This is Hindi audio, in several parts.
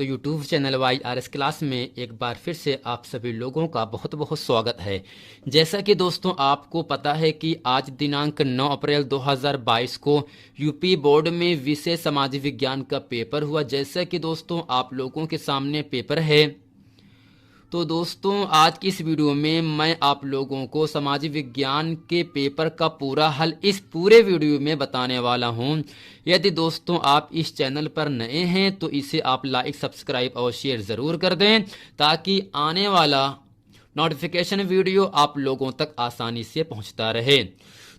तो यूट्यूब चैनल YRS क्लास में एक बार फिर से आप सभी लोगों का बहुत बहुत स्वागत है। जैसा कि दोस्तों आपको पता है कि आज दिनांक 9 अप्रैल 2022 को यूपी बोर्ड में विषय समाज विज्ञान का पेपर हुआ। जैसा कि दोस्तों आप लोगों के सामने पेपर है, तो दोस्तों आज की इस वीडियो में मैं आप लोगों को समाज विज्ञान के पेपर का पूरा हल इस पूरे वीडियो में बताने वाला हूं। यदि दोस्तों आप इस चैनल पर नए हैं तो इसे आप लाइक, सब्सक्राइब और शेयर ज़रूर कर दें ताकि आने वाला नोटिफिकेशन वीडियो आप लोगों तक आसानी से पहुंचता रहे।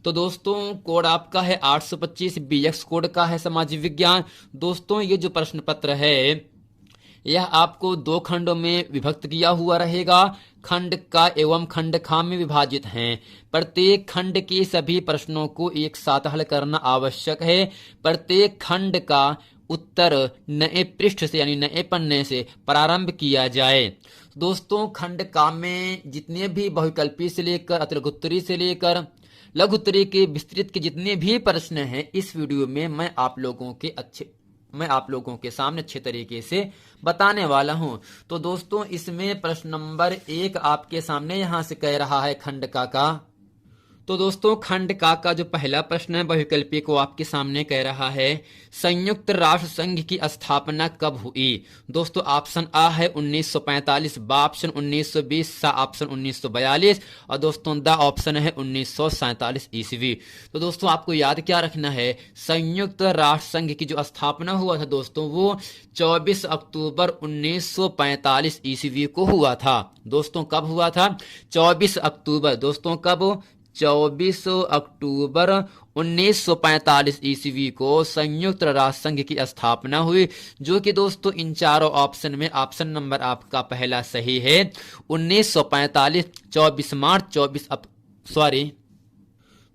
तो दोस्तों कोड आपका है 825, BX कोड का है समाज विज्ञान। दोस्तों ये जो प्रश्न पत्र है यह आपको 2 खंडों में विभक्त किया हुआ रहेगा। खंड का एवं खंड खा में विभाजित हैं। प्रत्येक खंड के सभी प्रश्नों को एक साथ हल करना आवश्यक है। प्रत्येक खंड का उत्तर नए पृष्ठ से यानी नए पन्ने से प्रारंभ किया जाए। दोस्तों खंड का में जितने भी बहुविकल्पी से लेकर अतिलघुत्तरी से लेकर लघुत्तरी के विस्तृत के जितने भी प्रश्न हैं इस वीडियो में मैं आप लोगों के सामने अच्छे तरीके से बताने वाला हूं। तो दोस्तों इसमें प्रश्न नंबर 1 आपके सामने यहां से कह रहा है खंड का। तो दोस्तों खंड का जो पहला प्रश्न है बहुविकल्पी को आपके सामने कह रहा है संयुक्त राष्ट्र संघ की स्थापना कब हुई। दोस्तों ऑप्शन आ है 1945, बा ऑप्शन 1920, सा ऑप्शन 1942 और दोस्तों द ऑप्शन है 1947 ईस्वी। तो दोस्तों आपको याद क्या रखना है, संयुक्त राष्ट्र संघ की जो स्थापना हुआ था दोस्तों वो 24 अक्टूबर 1945 ईस्वी को हुआ था। दोस्तों कब हुआ था, 24 अक्टूबर। दोस्तों कब, 24 अक्टूबर 1945 ईस्वी को संयुक्त राष्ट्र संघ की स्थापना हुई, जो कि दोस्तों इन चारों ऑप्शन में ऑप्शन नंबर आपका पहला सही है। 1945 24 मार्च 24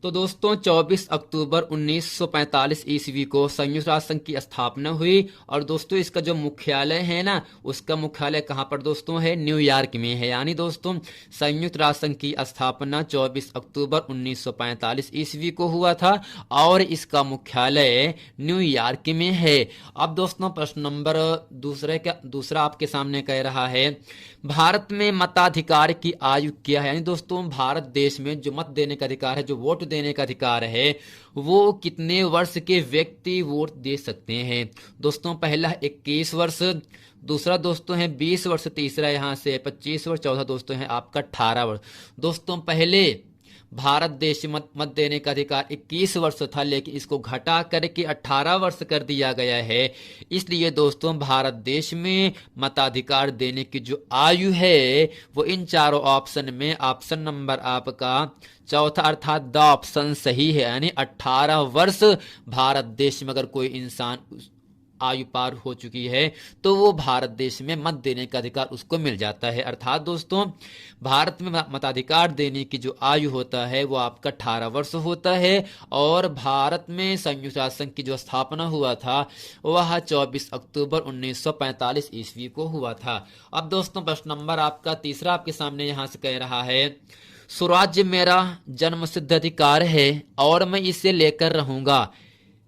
तो दोस्तों 24 अक्टूबर 1945 ईस्वी को संयुक्त राष्ट्र संघ की स्थापना हुई। और दोस्तों इसका जो मुख्यालय है ना, उसका मुख्यालय कहां पर दोस्तों है, न्यूयॉर्क में है। यानी दोस्तों संयुक्त राष्ट्र संघ की स्थापना 24 अक्टूबर 1945 ईस्वी को हुआ था और इसका मुख्यालय न्यूयॉर्क में है। अब दोस्तों प्रश्न नंबर दूसरा आपके सामने कह रहा है भारत में मताधिकार की आयु क्या है। यानी दोस्तों भारत देश में जो मत देने का अधिकार है, जो वोट देने का अधिकार है, वो कितने वर्ष के व्यक्ति वोट दे सकते हैं। दोस्तों पहला 21 वर्ष, दूसरा दोस्तों है 20 वर्ष, तीसरा यहां से 25 वर्ष, चौथा दोस्तों है आपका 18 वर्ष। दोस्तों पहले भारत देश मत देने का अधिकार 21 वर्ष था, लेकिन इसको घटा करके 18 वर्ष कर दिया गया है। इसलिए दोस्तों भारत देश में मताधिकार देने की जो आयु है वो इन चारों ऑप्शन में ऑप्शन नंबर आपका चौथा अर्थात द ऑप्शन सही है। यानी 18 वर्ष भारत देश में अगर कोई इंसान आयु पार हो चुकी है तो वो भारत देश में मत देने का अधिकार उसको मिल जाता है। अर्थात दोस्तों भारत में मताधिकार देने की जो आयु होता है वो आपका 18 वर्ष होता है। और भारत में संयुक्त राष्ट्र संघ की जो स्थापना हुआ था वह 24 अक्टूबर 1945 ईस्वी को हुआ था। अब दोस्तों प्रश्न नंबर आपका तीसरा आपके सामने यहां से कह रहा है स्वराज्य मेरा जन्मसिद्ध अधिकार है और मैं इसे लेकर रहूंगा,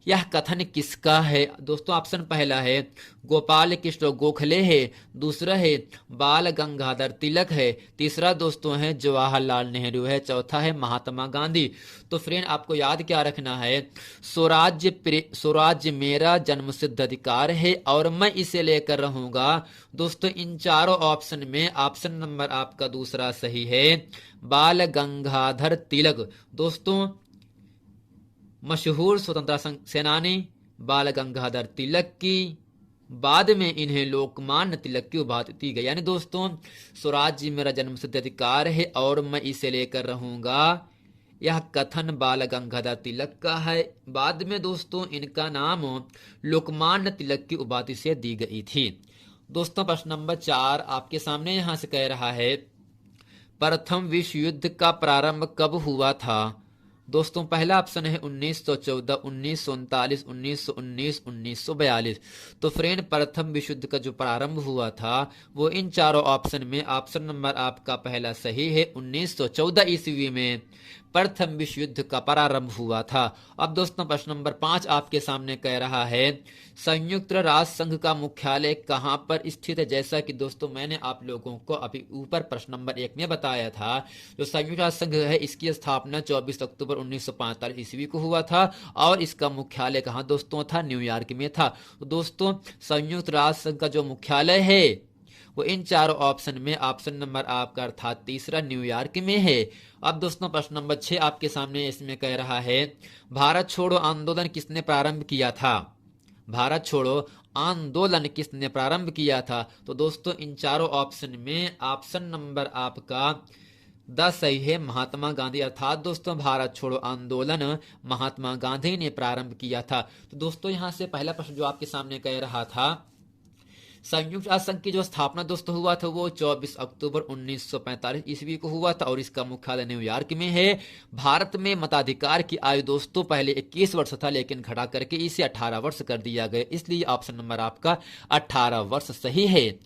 यह कथन किसका है। दोस्तों ऑप्शन पहला है गोपाल कृष्ण गोखले है, दूसरा है बाल गंगाधर तिलक है, तीसरा दोस्तों है जवाहरलाल नेहरू है, चौथा है महात्मा गांधी। तो फ्रेंड आपको याद क्या रखना है, स्वराज्य मेरा जन्मसिद्ध अधिकार है और मैं इसे लेकर रहूंगा। दोस्तों इन चारों ऑप्शन में ऑप्शन नंबर आपका दूसरा सही है, बाल गंगाधर तिलक। दोस्तों मशहूर स्वतंत्रता सेनानी बाल गंगाधर तिलक की बाद में इन्हें लोकमान्य तिलक की उपाधि दी गई। यानी दोस्तों स्वराज्य मेरा जन्मसिद्ध अधिकार है और मैं इसे लेकर रहूंगा, यह कथन बाल गंगाधर तिलक का है। बाद में दोस्तों इनका नाम लोकमान्य तिलक की उपाधि से दी गई थी। दोस्तों प्रश्न नंबर 4 आपके सामने यहां से कह रहा है प्रथम विश्व युद्ध का प्रारंभ कब हुआ था। दोस्तों पहला ऑप्शन है 1914, 1939, 1919, 1942। तो फ्रेंड प्रथम विश्व युद्ध का जो प्रारंभ हुआ था वो इन चारों ऑप्शन में ऑप्शन नंबर आपका पहला सही है 1914 ईस्वी में प्रथम विश्व युद्ध का प्रारंभ हुआ था। अब दोस्तों प्रश्न नंबर 5 आपके सामने कह रहा है संयुक्त राष्ट्र संघ का मुख्यालय कहां पर स्थित है। जैसा कि दोस्तों मैंने आप लोगों को अभी ऊपर प्रश्न नंबर 1 में बताया था, जो संयुक्त राष्ट्र संघ है इसकी स्थापना 24 अक्टूबर 1945 ईस्वी को हुआ था और इसका मुख्यालय कहां दोस्तों था, न्यूयॉर्क में था। तो दोस्तों संयुक्त राष्ट्र संघ का जो मुख्यालय है वो इन चारों ऑप्शन में ऑप्शन नंबर आपका अर्थात तीसरा न्यूयॉर्क में है। अब दोस्तों प्रश्न नंबर 6 आपके सामने इसमें कह रहा है भारत छोड़ो आंदोलन किसने प्रारंभ किया था। भारत छोड़ो आंदोलन किसने प्रारंभ किया था। तो दोस्तों इन चारों ऑप्शन में ऑप्शन नंबर आपका 10 सही है, महात्मा गांधी। अर्थात दोस्तों भारत छोड़ो आंदोलन महात्मा गांधी ने प्रारंभ किया था। तो दोस्तों यहां से पहला प्रश्न जो आपके सामने कह रहा था संयुक्त राष्ट्र संघ की जो स्थापना दोस्तों हुआ था वो 24 अक्टूबर 1945 ईस्वी को हुआ था और इसका मुख्यालय न्यूयॉर्क में है। भारत में मताधिकार की आयु दोस्तों पहले 21 वर्ष था लेकिन घटा करके इसे 18 वर्ष कर दिया गया, इसलिए ऑप्शन नंबर आपका 18 वर्ष सही है।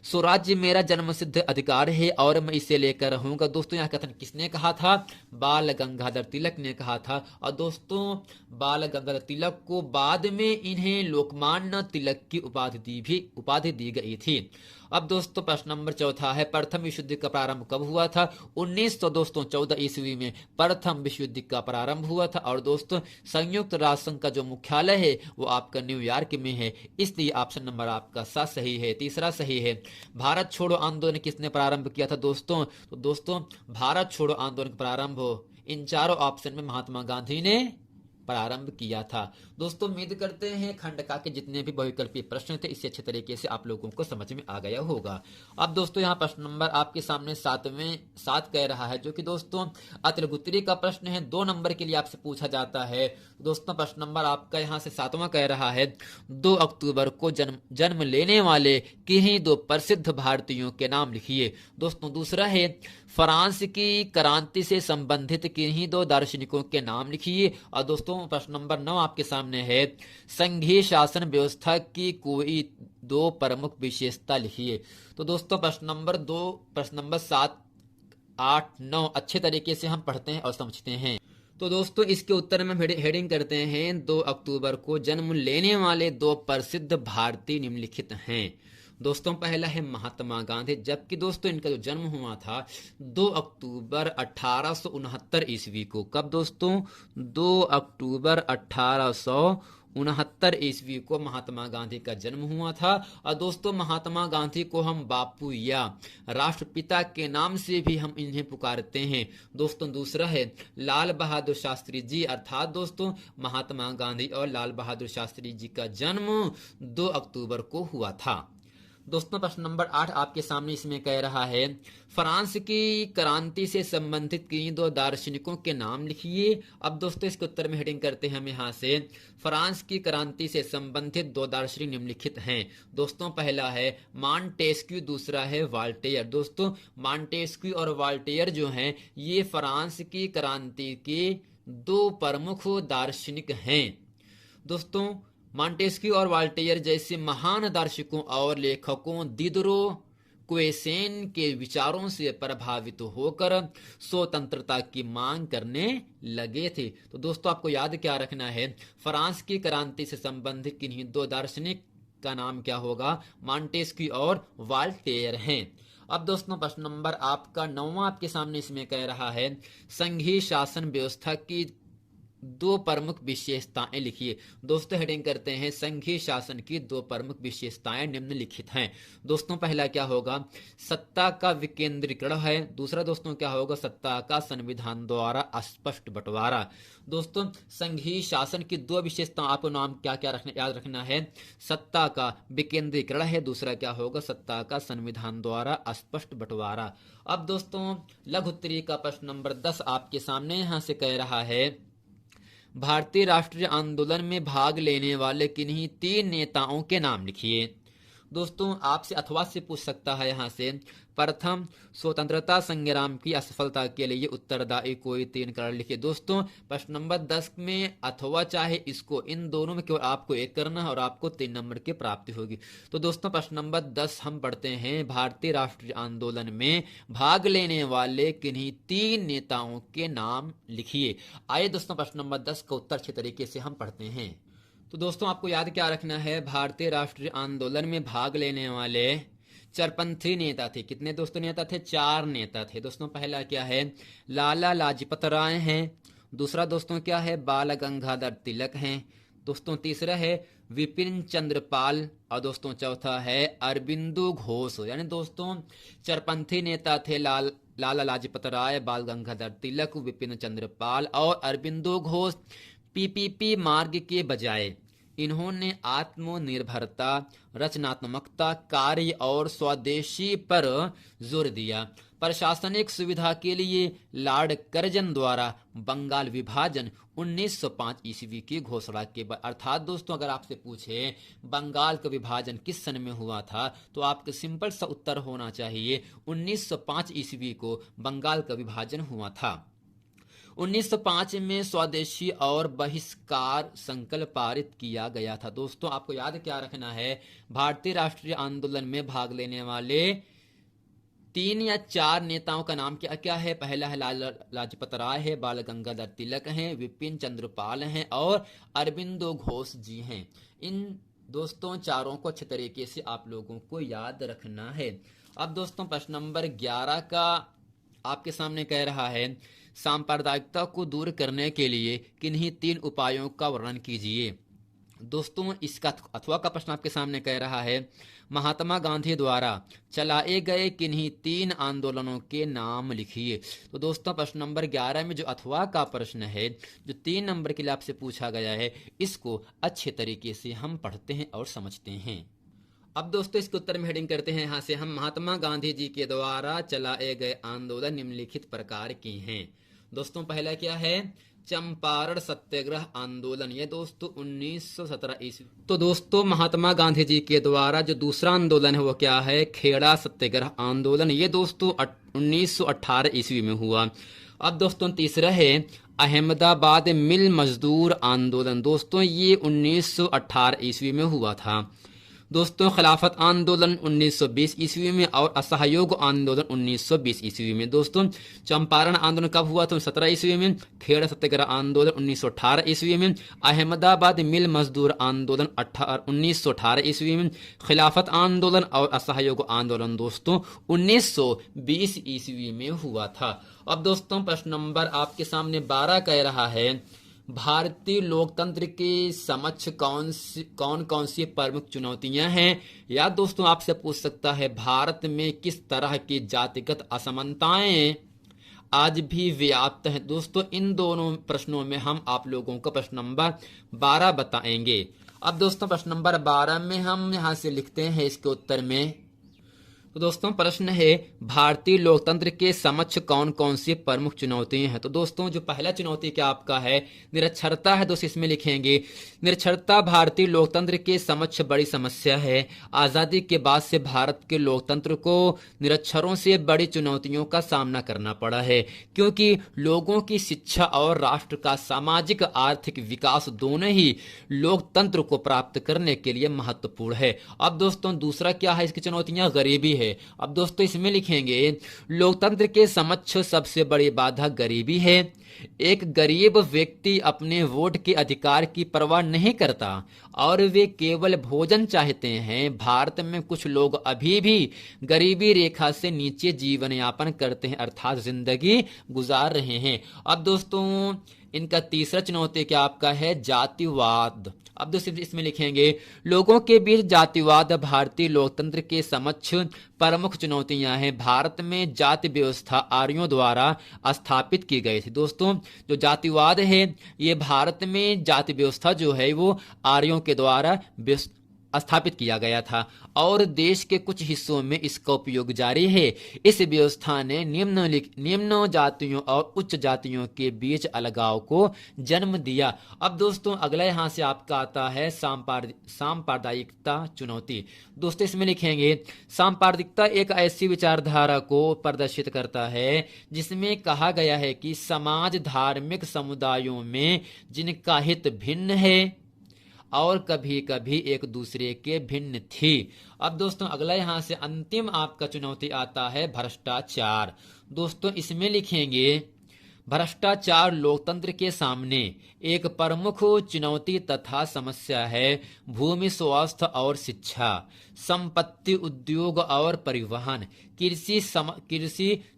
स्वराज्य मेरा जन्मसिद्ध अधिकार है और मैं इसे लेकर रहूंगा। दोस्तों यह कथन किसने कहा था, बाल गंगाधर तिलक ने कहा था। और दोस्तों बाल गंगाधर तिलक को बाद में इन्हें लोकमान्य तिलक की उपाधि दी गई थी। अब दोस्तों प्रश्न नंबर 4 है प्रथम विश्व युद्ध का प्रारंभ कब हुआ था। 1914 ईस्वी में प्रथम विश्व युद्ध का प्रारंभ हुआ था और दोस्तों संयुक्त राष्ट्र संघ का जो मुख्यालय है वो आपका न्यूयॉर्क में है, इसलिए ऑप्शन नंबर आपका 7 सही है। तीसरा सही है भारत छोड़ो आंदोलन किसने प्रारंभ किया था दोस्तों। तो दोस्तों भारत छोड़ो आंदोलन का प्रारंभ इन चारों ऑप्शन में महात्मा गांधी ने प्रारंभ किया था। दोस्तों उम्मीद करते हैं खंडका के जितने भी बहुविकल्पीय प्रश्न थे इससे अच्छे तरीके से आप लोगों को समझ में आ गया होगा। अब दोस्तों यहाँ प्रश्न नंबर आपके सामने 7 कह रहा है, जो कि दोस्तों अतिलगुत्तरी का प्रश्न है, 2 नंबर के लिए आपसे पूछा जाता है। दोस्तों प्रश्न नंबर आपका यहाँ से 7वां कह रहा है 2 अक्टूबर को जन्म लेने वाले किन्हीं 2 प्रसिद्ध भारतीयों के नाम लिखिए। दोस्तों दूसरा है फ्रांस की क्रांति से संबंधित किन्हीं 2 दार्शनिकों के नाम लिखिए। और दोस्तों प्रश्न नंबर 9 आपके सामने है संघीय शासन व्यवस्था की कोई 2 प्रमुख विशेषता लिखिए। तो दोस्तों प्रश्न नंबर 7, 8, 9 अच्छे तरीके से हम पढ़ते हैं और समझते हैं। तो दोस्तों इसके उत्तर में हेडिंग करते हैं 2 अक्टूबर को जन्म लेने वाले 2 प्रसिद्ध भारतीय निम्नलिखित हैं। दोस्तों पहला है महात्मा गांधी, जबकि दोस्तों इनका जो जन्म हुआ था 2 अक्टूबर 1869 ईस्वी को। कब दोस्तों 2 अक्टूबर 1869 ईस्वी को महात्मा गांधी का जन्म हुआ था। और दोस्तों महात्मा गांधी को हम बापू या राष्ट्रपिता के नाम से भी हम इन्हें पुकारते हैं। दोस्तों दूसरा है लाल बहादुर शास्त्री जी, अर्थात दोस्तों महात्मा गांधी और लाल बहादुर शास्त्री जी का जन्म 2 अक्टूबर को हुआ था। दोस्तों प्रश्न नंबर 8 आपके सामने इसमें कह रहा है फ्रांस की क्रांति से संबंधित किन्हीं 2 दार्शनिकों के नाम लिखिए। अब दोस्तों इसके उत्तर में हेडिंग करते हैं हम यहाँ से फ्रांस की क्रांति से संबंधित 2 दार्शनिक निम्नलिखित हैं। दोस्तों पहला है मॉन्टेस्क्यू, दूसरा है वॉल्टेयर। दोस्तों मॉन्टेस्क्यू और वॉल्टेयर जो हैं ये फ्रांस की क्रांति के 2 प्रमुख दार्शनिक हैं। दोस्तों मॉन्टेस्क्यू और वॉल्टेयर जैसे महान दार्शनिकों और लेखकों दिदरो क्वेसेन के विचारों से प्रभावित होकर स्वतंत्रता की मांग करने लगे थे। तो दोस्तों आपको याद क्या रखना है, फ्रांस की क्रांति से संबंधित किन्हीं 2 दार्शनिक का नाम क्या होगा, मॉन्टेस्क्यू और वॉल्टेयर हैं। अब दोस्तों प्रश्न नंबर आपका 9वां आपके सामने इसमें कह रहा है संघीय शासन व्यवस्था की 2 प्रमुख विशेषताएं लिखिए। दोस्तों हेडिंग करते हैं संघीय शासन की 2 प्रमुख विशेषताएं निम्नलिखित हैं। दोस्तों पहला क्या होगा, सत्ता का विकेंद्रीकरण है। दूसरा दोस्तों क्या होगा, सत्ता का संविधान द्वारा स्पष्ट बंटवारा। दोस्तों संघीय शासन की 2 विशेषताएं आपको नाम क्या क्या याद रखना है, सत्ता का विकेंद्रीकरण है, दूसरा क्या होगा सत्ता का संविधान द्वारा स्पष्ट बंटवारा। अब दोस्तों लघु उत्तरीय का प्रश्न नंबर 10 आपके सामने यहां से कह रहा है भारतीय राष्ट्रीय आंदोलन में भाग लेने वाले किन्हीं 3 नेताओं के नाम लिखिए। दोस्तों आपसे अथवा से पूछ सकता है यहाँ से, प्रथम स्वतंत्रता संग्राम की असफलता के लिए उत्तरदायी कोई 3 कारण लिखिए। दोस्तों प्रश्न नंबर 10 में अथवा चाहे इसको, इन दोनों में केवल आपको एक करना है और आपको 3 नंबर की प्राप्ति होगी। तो दोस्तों प्रश्न नंबर 10 हम पढ़ते हैं, भारतीय राष्ट्रीय आंदोलन में भाग लेने वाले किन्हीं 3 नेताओं के नाम लिखिए। आइए दोस्तों प्रश्न नंबर 10 का उत्तर अच्छे तरीके से हम पढ़ते हैं। तो दोस्तों आपको याद क्या रखना है, भारतीय राष्ट्रीय आंदोलन में भाग लेने वाले चरपंथी नेता थे। कितने दोस्तों नेता थे? 4 नेता थे। दोस्तों पहला क्या है, लाला लाजपत राय हैं। दूसरा दोस्तों क्या है, बाल गंगाधर तिलक हैं। दोस्तों तीसरा है विपिन चंद्र पाल, और दोस्तों चौथा है अरबिंदो घोष। यानी दोस्तों चरपंथी नेता थे लाला लाजपत राय, बाल गंगाधर तिलक, विपिन चंद्र पाल और अरबिंदो घोष। पीपीपी मार्ग के बजाय इन्होंने आत्मनिर्भरता, रचनात्मकता, कार्य और स्वदेशी पर जोर दिया। प्रशासनिक सुविधा के लिए लॉर्ड कर्जन द्वारा बंगाल विभाजन 1905 ईस्वी की घोषणा के बाद, अर्थात दोस्तों अगर आपसे पूछे बंगाल का विभाजन किस सन में हुआ था, तो आपका सिंपल सा उत्तर होना चाहिए 1905 ईस्वी को बंगाल का विभाजन हुआ था। 1905 में स्वदेशी और बहिष्कार संकल्प पारित किया गया था। दोस्तों आपको याद क्या रखना है, भारतीय राष्ट्रीय आंदोलन में भाग लेने वाले 3 या 4 नेताओं का नाम क्या क्या है। पहला है लाला लाजपत राय है, बाल गंगाधर तिलक हैं, विपिन चंद्र पाल हैं और अरबिंदो घोष जी हैं। इन दोस्तों चारों को अच्छे तरीके से आप लोगों को याद रखना है। अब दोस्तों प्रश्न नंबर 11 का आपके सामने कह रहा है, सांप्रदायिकता को दूर करने के लिए किन्हीं 3 उपायों का वर्णन कीजिए। दोस्तों इसका अथवा का प्रश्न आपके सामने कह रहा है, महात्मा गांधी द्वारा चलाए गए किन्हीं 3 आंदोलनों के नाम लिखिए। तो दोस्तों प्रश्न नंबर 11 में जो अथवा का प्रश्न है, जो 3 नंबर के लिए आपसे पूछा गया है, इसको अच्छे तरीके से हम पढ़ते हैं और समझते हैं। अब दोस्तों इसके उत्तर में हेडिंग करते हैं यहाँ से हम, महात्मा गांधी जी के द्वारा चलाए गए आंदोलन निम्नलिखित प्रकार के हैं। दोस्तों पहला क्या है, चंपारण सत्याग्रह आंदोलन, ये दोस्तों 1917 ईस्वी। तो दोस्तों महात्मा गांधी जी के द्वारा जो दूसरा आंदोलन है वो क्या है, खेड़ा सत्याग्रह आंदोलन, ये दोस्तों 1918 ईस्वी में हुआ। अब दोस्तों तीसरा है अहमदाबाद मिल मजदूर आंदोलन, दोस्तों ये 1918 ईस्वी में हुआ था। दोस्तों खिलाफत आंदोलन 1920 ईस्वी में और असहयोग आंदोलन 1920 ईस्वी में। दोस्तों चंपारण आंदोलन कब हुआ था? 17 ईस्वी में। खेड़ा सत्याग्रह आंदोलन 1918 ईस्वी में। अहमदाबाद मिल मजदूर आंदोलन 1918 ईस्वी में। खिलाफत आंदोलन और असहयोग आंदोलन दोस्तों 1920 ईस्वी में हुआ था। अब दोस्तों प्रश्न नंबर आपके सामने 12 कह रहा है, भारतीय लोकतंत्र के समक्ष कौन कौन सी प्रमुख चुनौतियां हैं। या दोस्तों आपसे पूछ सकता है, भारत में किस तरह की जातिगत असमानताएं आज भी व्याप्त हैं। दोस्तों इन दोनों प्रश्नों में हम आप लोगों को प्रश्न नंबर 12 बताएंगे। अब दोस्तों प्रश्न नंबर 12 में हम यहां से लिखते हैं इसके उत्तर में। तो दोस्तों प्रश्न है, भारतीय लोकतंत्र के समक्ष कौन कौन सी प्रमुख चुनौतियां हैं। तो दोस्तों जो पहला चुनौती क्या आपका है, निरक्षरता है। दोस्तों इसमें लिखेंगे, निरक्षरता भारतीय लोकतंत्र के समक्ष बड़ी समस्या है। आजादी के बाद से भारत के लोकतंत्र को निरक्षरों से बड़ी चुनौतियों का सामना करना पड़ा है, क्योंकि लोगों की शिक्षा और राष्ट्र का सामाजिक आर्थिक विकास दोनों ही लोकतंत्र को प्राप्त करने के लिए महत्वपूर्ण है। अब दोस्तों दूसरा क्या है, इसकी चुनौतियां गरीबी है। अब दोस्तों इसमें लिखेंगे, लोकतंत्र के समक्ष सबसे बड़ी बाधा गरीबी है। एक गरीब व्यक्ति अपने वोट के अधिकार की परवाह नहीं करता और वे केवल भोजन चाहते हैं। भारत में कुछ लोग अभी भी गरीबी रेखा से नीचे जीवन यापन करते हैं, अर्थात जिंदगी गुजार रहे हैं। अब दोस्तों इनका तीसरा चुनौती क्या आपका है, जातिवाद। अब दोस्तों इसमें लिखेंगे, लोगों के बीच जातिवाद भारतीय लोकतंत्र के समक्ष प्रमुख चुनौतियां हैं। भारत में जाति व्यवस्था आर्यों द्वारा स्थापित की गई थी। दोस्तों जो जातिवाद है, ये भारत में जाति व्यवस्था जो है वो आर्यों के द्वारा स्थापित किया गया था और देश के कुछ हिस्सों में इसका उपयोग जारी है। इस व्यवस्था ने निम्न जातियों और उच्च जातियों के बीच अलगाव को जन्म दिया। अब दोस्तों अगला यहां से आपका आता है सांप्रदायिकता चुनौती। दोस्तों इसमें लिखेंगे सांप्रदायिकता एक ऐसी विचारधारा को प्रदर्शित करता है जिसमें कहा गया है कि समाज धार्मिक समुदायों में जिनका हित भिन्न है और कभी कभी एक दूसरे के भिन्न थी। अब दोस्तों अगला यहां से अंतिम आपका चुनौती आता है भ्रष्टाचार। दोस्तों इसमें लिखेंगे भ्रष्टाचार लोकतंत्र के सामने एक प्रमुख चुनौती तथा समस्या है। भूमि, स्वास्थ्य और शिक्षा, संपत्ति, उद्योग और परिवहन, कृषि,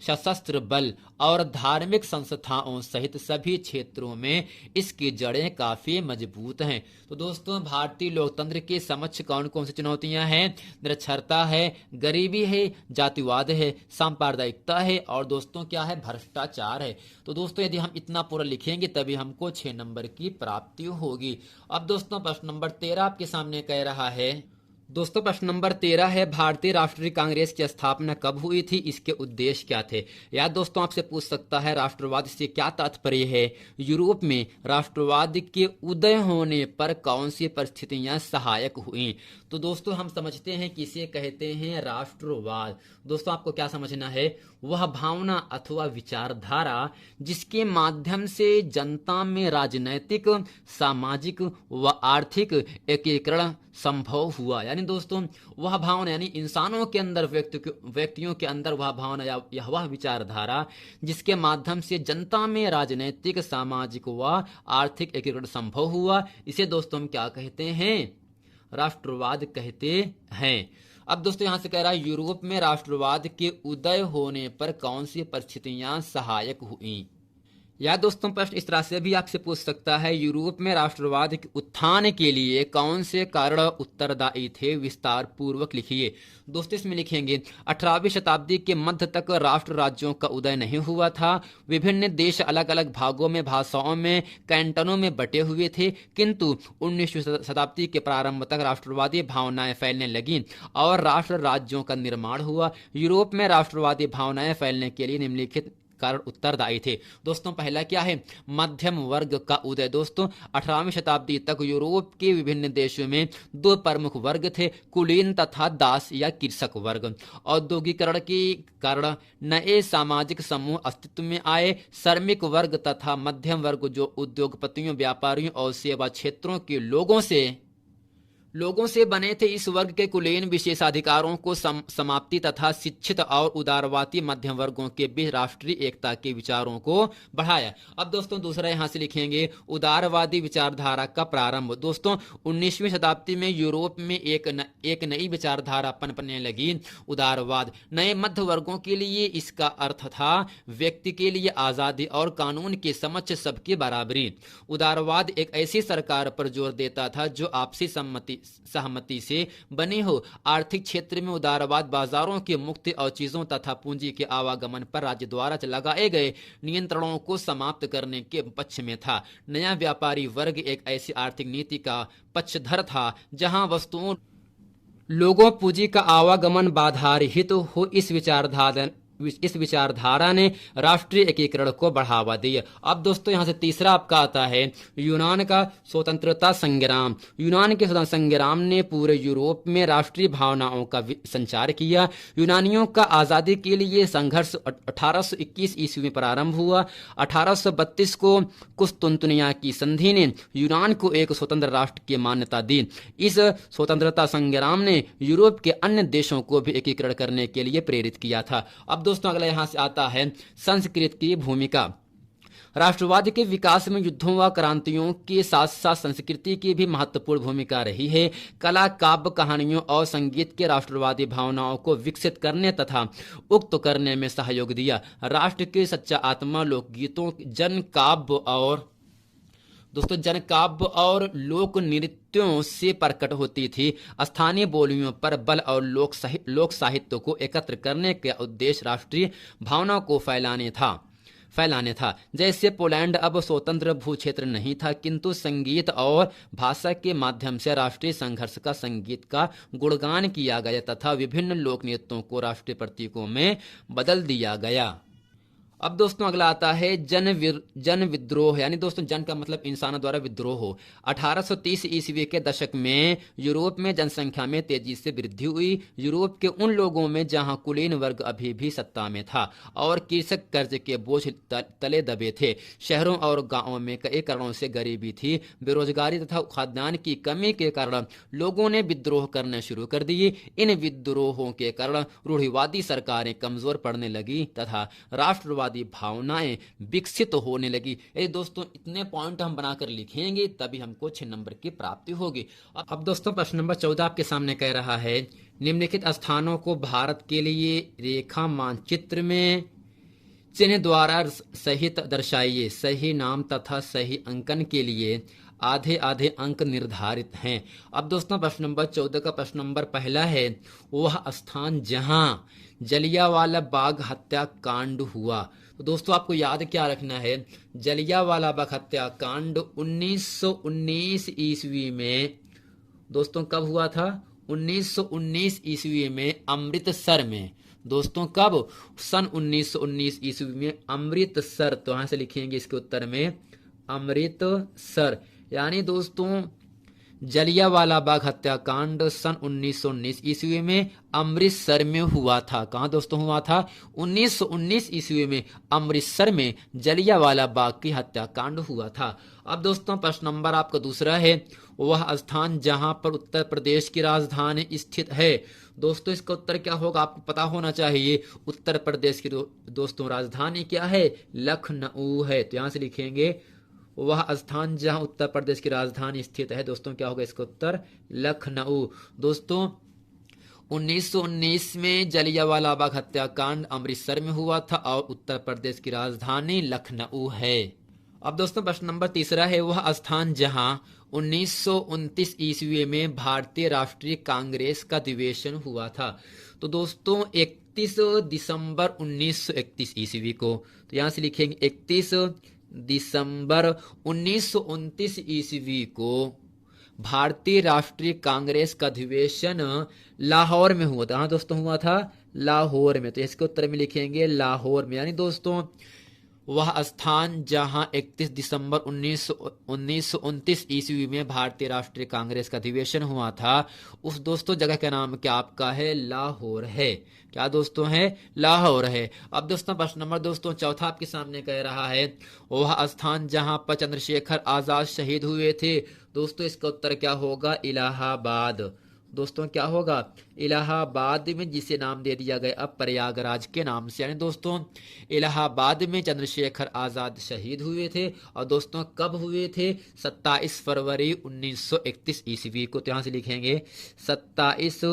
सशस्त्र बल और धार्मिक संस्थाओं सहित सभी क्षेत्रों में इसकी जड़ें काफी मजबूत हैं। तो दोस्तों भारतीय लोकतंत्र के समक्ष कौन कौन सी चुनौतियां हैं? निरक्षरता है, गरीबी है, जातिवाद है, सांप्रदायिकता है और दोस्तों क्या है? भ्रष्टाचार है। तो दोस्तों यदि हम इतना पूरा लिखेंगे तभी हमको 6 नंबर की प्राप्ति होगी। अब दोस्तों प्रश्न नंबर 13 आपके सामने कह रहा है। दोस्तों प्रश्न नंबर 13 है भारतीय राष्ट्रीय कांग्रेस की स्थापना कब हुई थी, इसके उद्देश्य क्या थे? या दोस्तों आपसे पूछ सकता है राष्ट्रवाद से क्या तात्पर्य है? यूरोप में राष्ट्रवाद के उदय होने पर कौन सी परिस्थितियां सहायक हुई? तो दोस्तों हम समझते हैं कि इसे कहते हैं राष्ट्रवाद। दोस्तों आपको क्या समझना है? वह भावना अथवा विचारधारा जिसके माध्यम से जनता में राजनैतिक, सामाजिक व आर्थिक एकीकरण संभव हुआ। यानी दोस्तों वह भावना, यानी इंसानों के अंदर, व्यक्तियों के अंदर वह भावना या वह विचारधारा जिसके माध्यम से जनता में राजनैतिक, सामाजिक व आर्थिक एकीकरण संभव हुआ, इसे दोस्तों हम क्या कहते हैं? राष्ट्रवाद कहते हैं। अब दोस्तों यहां से कह रहा है यूरोप में राष्ट्रवाद के उदय होने पर कौन सी परिस्थितियां सहायक हुई? या दोस्तों प्रश्न इस तरह से भी आपसे पूछ सकता है यूरोप में राष्ट्रवाद के उत्थान के लिए कौन से कारण उत्तरदायी थे? विस्तार पूर्वक लिखिए। दोस्तों इसमें लिखेंगे 18वीं शताब्दी के मध्य तक राष्ट्र राज्यों का उदय नहीं हुआ था। विभिन्न देश अलग अलग भागों में, भाषाओं में, कैंटनों में बटे हुए थे, किंतु 19वीं शताब्दी के प्रारंभ तक राष्ट्रवादी भावनाएं फैलने लगीं और राष्ट्र राज्यों का निर्माण हुआ। यूरोप में राष्ट्रवादी भावनाएं फैलने के लिए निम्नलिखित कारण उत्तरदायी थे। दोस्तों पहला क्या है? मध्यम वर्ग का उदय। दोस्तों 18वीं शताब्दी तक यूरोप के विभिन्न देशों में 2 प्रमुख वर्ग थे, कुलीन तथा दास या कृषक वर्ग। औद्योगिकरण के कारण नए सामाजिक समूह अस्तित्व में आए। श्रमिक वर्ग तथा मध्यम वर्ग जो उद्योगपतियों, व्यापारियों और सेवा क्षेत्रों के लोगों से बने थे, इस वर्ग के कुलीन विशेषाधिकारों को समाप्ति तथा शिक्षित और उदारवादी मध्यम वर्गों के बीच राष्ट्रीय एकता के विचारों को बढ़ाया। अब दोस्तों दूसरा यहां से लिखेंगे उदारवादी विचारधारा का प्रारंभ। दोस्तों 19वीं शताब्दी में यूरोप में एक नई विचारधारा पनपने लगी, उदारवाद। नए मध्य वर्गों के लिए इसका अर्थ था व्यक्ति के लिए आजादी और कानून के समक्ष सबकी बराबरी। उदारवाद एक ऐसी सरकार पर जोर देता था जो आपसी सहमति से बनी हो। आर्थिक क्षेत्र में उदारवाद बाजारों की मुक्ति और चीजों तथा पूंजी के आवागमन पर राज्य द्वारा लगाए गए नियंत्रणों को समाप्त करने के पक्ष में था। नया व्यापारी वर्ग एक ऐसी आर्थिक नीति का पक्षधर था जहां वस्तुओं, लोगों, पूंजी का आवागमन बाधारहित हो। इस विचारधारा ने राष्ट्रीय एकीकरण को बढ़ावा दिया। अब दोस्तों यहां से तीसरा आपका आता है यूनान का स्वतंत्रता संग्राम। यूनान के स्वतंत्रता संग्राम ने पूरे यूरोप में राष्ट्रीय भावनाओं का संचार किया। यूनानियों का आजादी के लिए संघर्ष 1821 ईस्वी में प्रारंभ हुआ। 1832 को कुस्तुनतुनिया की संधि ने यूनान को एक स्वतंत्र राष्ट्र की मान्यता दी। इस स्वतंत्रता संग्राम ने यूरोप के अन्य देशों को भी एकीकरण करने के लिए प्रेरित किया था। अब दोस्तों अगला यहां से आता है संस्कृत की भूमिका। राष्ट्रवाद के विकास में युद्धों व क्रांतियों के साथ साथ संस्कृति की भी महत्वपूर्ण भूमिका रही है। कला, काव्य, कहानियों और संगीत के राष्ट्रवादी भावनाओं को विकसित करने तथा उक्त करने में सहयोग दिया। राष्ट्र के सच्चा आत्मा लोकगीतों, जनकाव्य और लोक नृत्यों से प्रकट होती थी। स्थानीय बोलियों पर बल और लोक साहित्य को एकत्र करने का उद्देश्य राष्ट्रीय भावना को फैलाने था। फैलाने था। जैसे पोलैंड अब स्वतंत्र भू क्षेत्र नहीं था, किंतु संगीत और भाषा के माध्यम से राष्ट्रीय संघर्ष का संगीत का गुणगान किया गया तथा विभिन्न लोक नृत्यों को राष्ट्रीय प्रतीकों में बदल दिया गया। अब दोस्तों अगला आता है जन विद्रोह, यानी दोस्तों जन का मतलब इंसानों द्वारा विद्रोह हो। 1830 ईस्वी के दशक में यूरोप में जनसंख्या में तेजी से वृद्धि हुई। यूरोप के उन लोगों में जहां कुलीन वर्ग अभी भी सत्ता में था और कृषक कर्ज के बोझ तले दबे थे। शहरों और गांवों में कई कारणों से गरीबी थी, बेरोजगारी तथा खाद्यान्न की कमी के कारण लोगों ने विद्रोह करने शुरू कर दिए। इन विद्रोहों के कारण रूढ़िवादी सरकारें कमजोर पड़ने लगी तथा राष्ट्रवादी भावनाएं विकसित होने लगी। ये दोस्तों इतने पॉइंट हम बनाकर लिखेंगे तभी हमको 6 नंबर की प्राप्ति होगी। अब दोस्तों प्रश्न नंबर 14 आपके सामने कह रहा है, निम्नलिखित स्थानों को भारत के लिए रेखा मानचित्र में चिन्ह द्वारा सहित दर्शाइए। सही नाम तथा सही अंकन के लिए आधे आधे अंक निर्धारित हैं। अब दोस्तों प्रश्न नंबर 14 का प्रश्न नंबर पहला है, वह स्थान जहां जलियांवाला बाग हत्याकांड हुआ। तो दोस्तों आपको याद क्या रखना है, जलियांवाला बाग हत्याकांड 1919 ईस्वी में दोस्तों कब हुआ था? 1919 ईस्वी में अमृतसर में। दोस्तों कब? सन 1919 ईस्वी में अमृतसर। तो यहां से लिखेंगे इसके उत्तर में अमृतसर। यानी दोस्तों जलियांवाला बाग हत्याकांड सन 1919 ईस्वी में अमृतसर में हुआ था। कहां दोस्तों हुआ था? 1919 ईस्वी में अमृतसर में जलियांवाला बाग की हत्याकांड हुआ था। अब दोस्तों प्रश्न नंबर आपका दूसरा है, वह स्थान जहां पर उत्तर प्रदेश की राजधानी स्थित है। दोस्तों इसका उत्तर क्या होगा आपको पता होना चाहिए। उत्तर प्रदेश की दोस्तों राजधानी क्या है? लखनऊ है। तो यहां से लिखेंगे वह स्थान जहां उत्तर प्रदेश की राजधानी स्थित है। दोस्तों क्या होगा इसका उत्तर? लखनऊ। दोस्तों 1919 में जलियांवाला बाग हत्याकांड अमृतसर में हुआ था और उत्तर प्रदेश की राजधानी लखनऊ है। अब दोस्तों प्रश्न नंबर तीसरा है, वह स्थान जहां 1929 ईस्वी में भारतीय राष्ट्रीय कांग्रेस का अधिवेशन हुआ था। तो दोस्तों 31 दिसंबर 1931 ईस्वी को। तो यहां से लिखेंगे 31 दिसंबर 1929 ईस्वी को भारतीय राष्ट्रीय कांग्रेस का अधिवेशन लाहौर में हुआ था। हाँ दोस्तों हुआ था लाहौर में। तो इसके उत्तर में लिखेंगे लाहौर में। यानी दोस्तों वह स्थान जहां 31 दिसंबर 1929 ईस्वी में भारतीय राष्ट्रीय कांग्रेस का अधिवेशन हुआ था, उस दोस्तों जगह का नाम क्या आपका है? लाहौर है। क्या दोस्तों है? लाहौर है। अब दोस्तों प्रश्न नंबर दोस्तों चौथा आपके सामने कह रहा है, वह स्थान जहां पर चंद्रशेखर आजाद शहीद हुए थे। दोस्तों इसका उत्तर क्या होगा? इलाहाबाद। दोस्तों क्या होगा? इलाहाबाद में, जिसे नाम दे दिया गया अब प्रयागराज के नाम से। यानी दोस्तों इलाहाबाद में चंद्रशेखर आजाद शहीद हुए थे। और दोस्तों कब हुए थे? 27 फरवरी 1931 ईस्वी को। तो यहां से लिखेंगे 27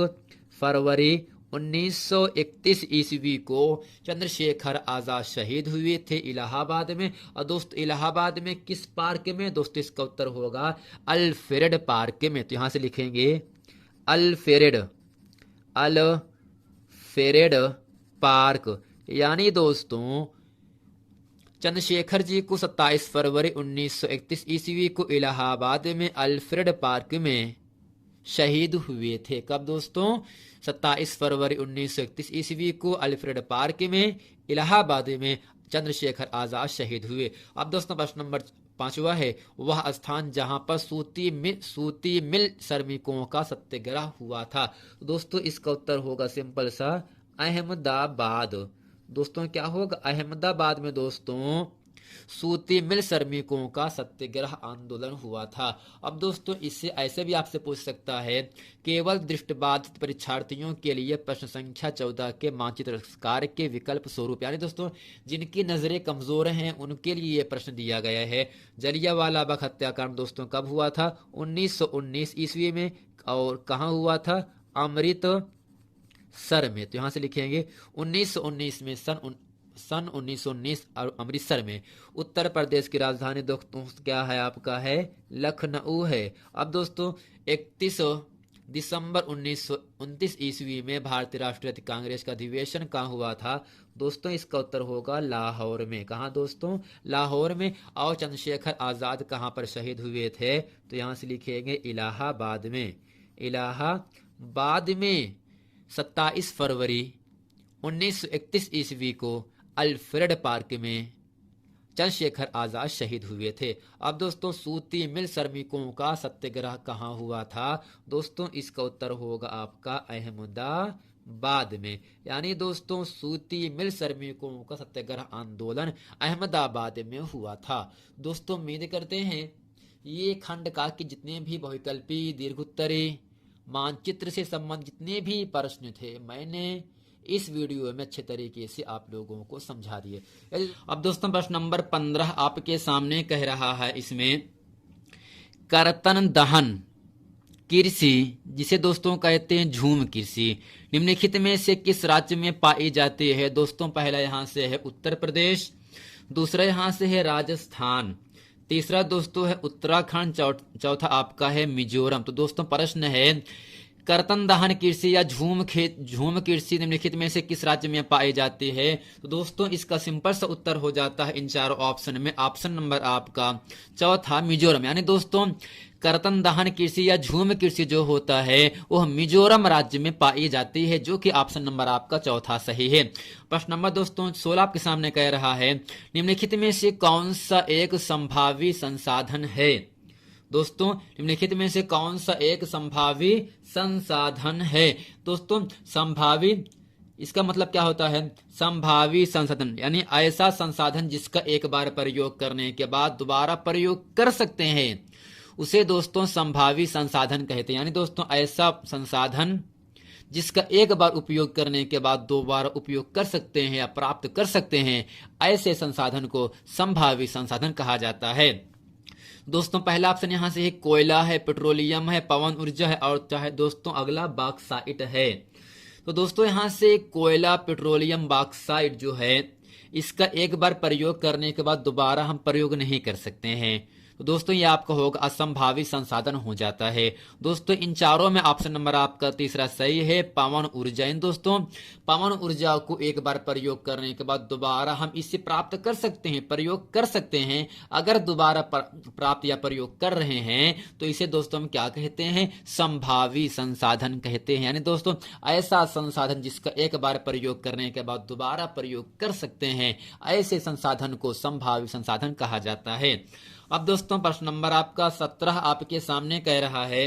फरवरी 1931 ईस्वी को चंद्रशेखर आजाद शहीद हुए थे इलाहाबाद में। और दोस्तों इलाहाबाद में किस पार्क में? दोस्तों इसका उत्तर होगा अल्फ्रेड पार्क में। तो यहां से लिखेंगे अल्फ्रेड पार्क। यानी दोस्तों चंद्रशेखर जी को 27 फरवरी 1931 ईस्वी को इलाहाबाद में अल्फ्रेड पार्क में शहीद हुए थे। कब दोस्तों? 27 फरवरी 1931 ईस्वी को अल्फ्रेड पार्क में इलाहाबाद में चंद्रशेखर आजाद शहीद हुए। अब दोस्तों प्रश्न नंबर 5वां है, वह स्थान जहां पर सूती मिल श्रमिकों का सत्याग्रह हुआ था। दोस्तों इसका उत्तर होगा सिंपल सा अहमदाबाद। दोस्तों क्या होगा? अहमदाबाद में दोस्तों सूती मिल श्रमिकों का सत्याग्रह आंदोलन हुआ था। अब दोस्तों इससे ऐसे भी आपसे पूछ सकता है, केवल दृष्टिबाधित परीक्षार्थियों के लिए प्रश्न संख्या 14 के मानचित्र कार्य के विकल्प स्वरूप, यानी दोस्तों जिनकी नजरें कमजोर हैं उनके लिए यह प्रश्न दिया गया है। जलियांवाला बाग हत्याकांड दोस्तों कब हुआ था? 1919 ईस्वी में। और कहां हुआ था? अमृतसर में। तो यहां से लिखेंगे 1919 में, सन 1919 और अमृतसर में। उत्तर प्रदेश की राजधानी दोस्तों क्या है आपका? है लखनऊ है। अब दोस्तों 31 दिसंबर 1929 ईस्वी में भारतीय राष्ट्रीय कांग्रेस का अधिवेशन कहाँ हुआ था? दोस्तों इसका उत्तर होगा लाहौर में। कहाँ दोस्तों? लाहौर में। और चंद्रशेखर आजाद कहाँ पर शहीद हुए थे? तो यहाँ से लिखेंगे इलाहाबाद में। इलाहाबाद में 27 फरवरी 1931 ईस्वी को अल्फ्रेड पार्क में चंद्रशेखर आजाद शहीद हुए थे। अब दोस्तों सूती मिल श्रमिकों का सत्याग्रह कहाँ हुआ था? दोस्तों इसका उत्तर होगा आपका अहमदाबाद में। यानी दोस्तों सूती मिल श्रमिकों का सत्याग्रह आंदोलन अहमदाबाद में हुआ था। दोस्तों उम्मीद करते हैं ये खंड का कि जितने भी बहुविकल्पी, दीर्घोत्तरी, मानचित्र से संबंधित जितने भी प्रश्न थे मैंने इस वीडियो में अच्छे तरीके से आप लोगों को समझा दिए। अब दोस्तों प्रश्न नंबर 15 आपके सामने कह रहा है, इसमें कर्तन दहन कृषि, जिसे दोस्तों कहते हैं झूम कृषि, निम्नलिखित में से किस राज्य में पाई जाती है? दोस्तों पहला यहां से है उत्तर प्रदेश, दूसरा यहां से है राजस्थान, तीसरा दोस्तों है उत्तराखंड, चौथा आपका है मिजोरम। तो दोस्तों प्रश्न है कर्तन दहन कृषि या झूम कृषि निम्नलिखित में से किस राज्य में पाई जाती है? तो दोस्तों इसका सिंपल सा उत्तर हो जाता है इन चारों ऑप्शन में। ऑप्शन नंबर आपका चौथा मिजोरम। यानी दोस्तों कर्तन दहन कृषि या झूम कृषि जो होता है वह मिजोरम राज्य में पाई जाती है, जो कि ऑप्शन नंबर आपका चौथा सही है। प्रश्न नंबर दोस्तों 16 आपके सामने कह रहा है, निम्नलिखित में से कौन सा एक संभावी संसाधन है? दोस्तों निम्नलिखित में से कौन सा एक संभावी संसाधन है? दोस्तों संभावी, इसका मतलब क्या होता है? संभावी संसाधन यानी ऐसा संसाधन जिसका एक बार प्रयोग करने के बाद दोबारा प्रयोग कर सकते हैं, उसे दोस्तों संभावी संसाधन कहते हैं। यानी दोस्तों ऐसा संसाधन जिसका एक बार उपयोग करने के बाद दोबारा उपयोग कर सकते हैं या प्राप्त कर सकते हैं, ऐसे संसाधन को संभावी संसाधन कहा जाता है। दोस्तों पहला ऑप्शन यहां से है कोयला है, पेट्रोलियम है, पवन ऊर्जा है, और चाहे दोस्तों अगला बॉक्साइट है। तो दोस्तों यहां से कोयला, पेट्रोलियम, बॉक्साइट जो है इसका एक बार प्रयोग करने के बाद दोबारा हम प्रयोग नहीं कर सकते हैं, तो दोस्तों ये आपका होगा असंभावी संसाधन हो जाता है। दोस्तों इन चारों में ऑप्शन नंबर आपका तीसरा सही है, पवन ऊर्जा। इन दोस्तों पवन ऊर्जा को एक बार प्रयोग करने के बाद दोबारा हम इसे प्राप्त कर सकते हैं, प्रयोग कर सकते हैं। अगर दोबारा प्राप्त या प्रयोग कर रहे हैं तो इसे दोस्तों हम क्या कहते हैं? संभावी संसाधन कहते हैं। यानी दोस्तों ऐसा संसाधन जिसका एक बार प्रयोग करने के बाद दोबारा प्रयोग कर सकते हैं, ऐसे संसाधन को संभावी संसाधन कहा जाता है। अब दोस्तों प्रश्न नंबर आपका 17 आपके सामने कह रहा है,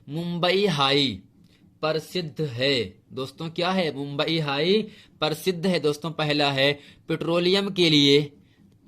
मुंबई हाई प्रसिद्ध है। दोस्तों क्या है? मुंबई हाई प्रसिद्ध है। दोस्तों पहला है पेट्रोलियम के लिए,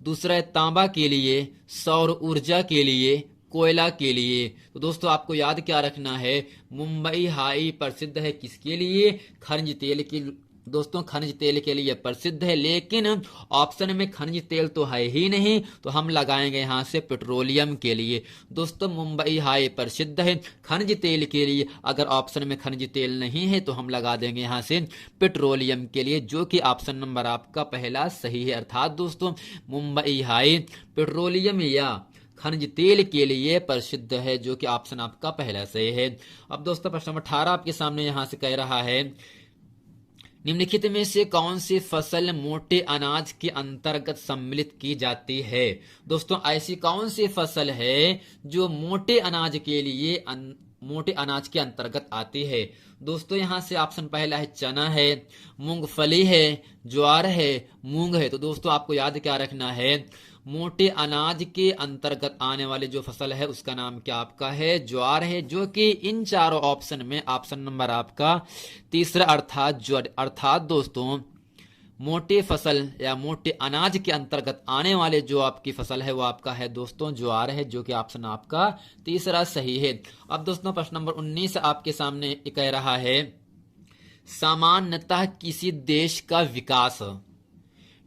दूसरा है तांबा के लिए, सौर ऊर्जा के लिए, कोयला के लिए। तो दोस्तों आपको याद क्या रखना है? मुंबई हाई प्रसिद्ध है किसके लिए? खनिज तेल की। दोस्तों खनिज तेल के लिए प्रसिद्ध है, लेकिन ऑप्शन में खनिज तेल तो है ही नहीं, तो हम लगाएंगे यहां से पेट्रोलियम के लिए। दोस्तों मुंबई हाई प्रसिद्ध है खनिज तेल के लिए, अगर ऑप्शन में खनिज तेल नहीं है तो हम लगा देंगे यहां से पेट्रोलियम के लिए, जो कि ऑप्शन नंबर आपका पहला सही है। अर्थात दोस्तों मुंबई हाई पेट्रोलियम या खनिज तेल के लिए प्रसिद्ध है, जो कि ऑप्शन आपका पहला सही है। अब दोस्तों प्रश्न नंबर 18 आपके सामने यहां से कह रहा है, निम्नलिखित में से कौन सी फसल मोटे अनाज के अंतर्गत सम्मिलित की जाती है? दोस्तों ऐसी कौन सी फसल है जो मोटे अनाज के लिए मोटे अनाज के अंतर्गत आती है? दोस्तों यहां से ऑप्शन पहला है चना है, मूंगफली है, ज्वार है, मूंग है। तो दोस्तों आपको याद क्या रखना है? मोटे अनाज के अंतर्गत आने वाली जो फसल है उसका नाम क्या आपका है? ज्वार है, जो कि इन चारों ऑप्शन में ऑप्शन नंबर आपका तीसरा अर्थात ज्वार। अर्थात दोस्तों मोटे फसल या मोटे अनाज के अंतर्गत आने वाले जो आपकी फसल है वो आपका है दोस्तों ज्वार है, जो कि ऑप्शन आपका तीसरा सही है। अब दोस्तों प्रश्न नंबर 19 आपके सामने कह रहा है, सामान्यतः किसी देश का विकास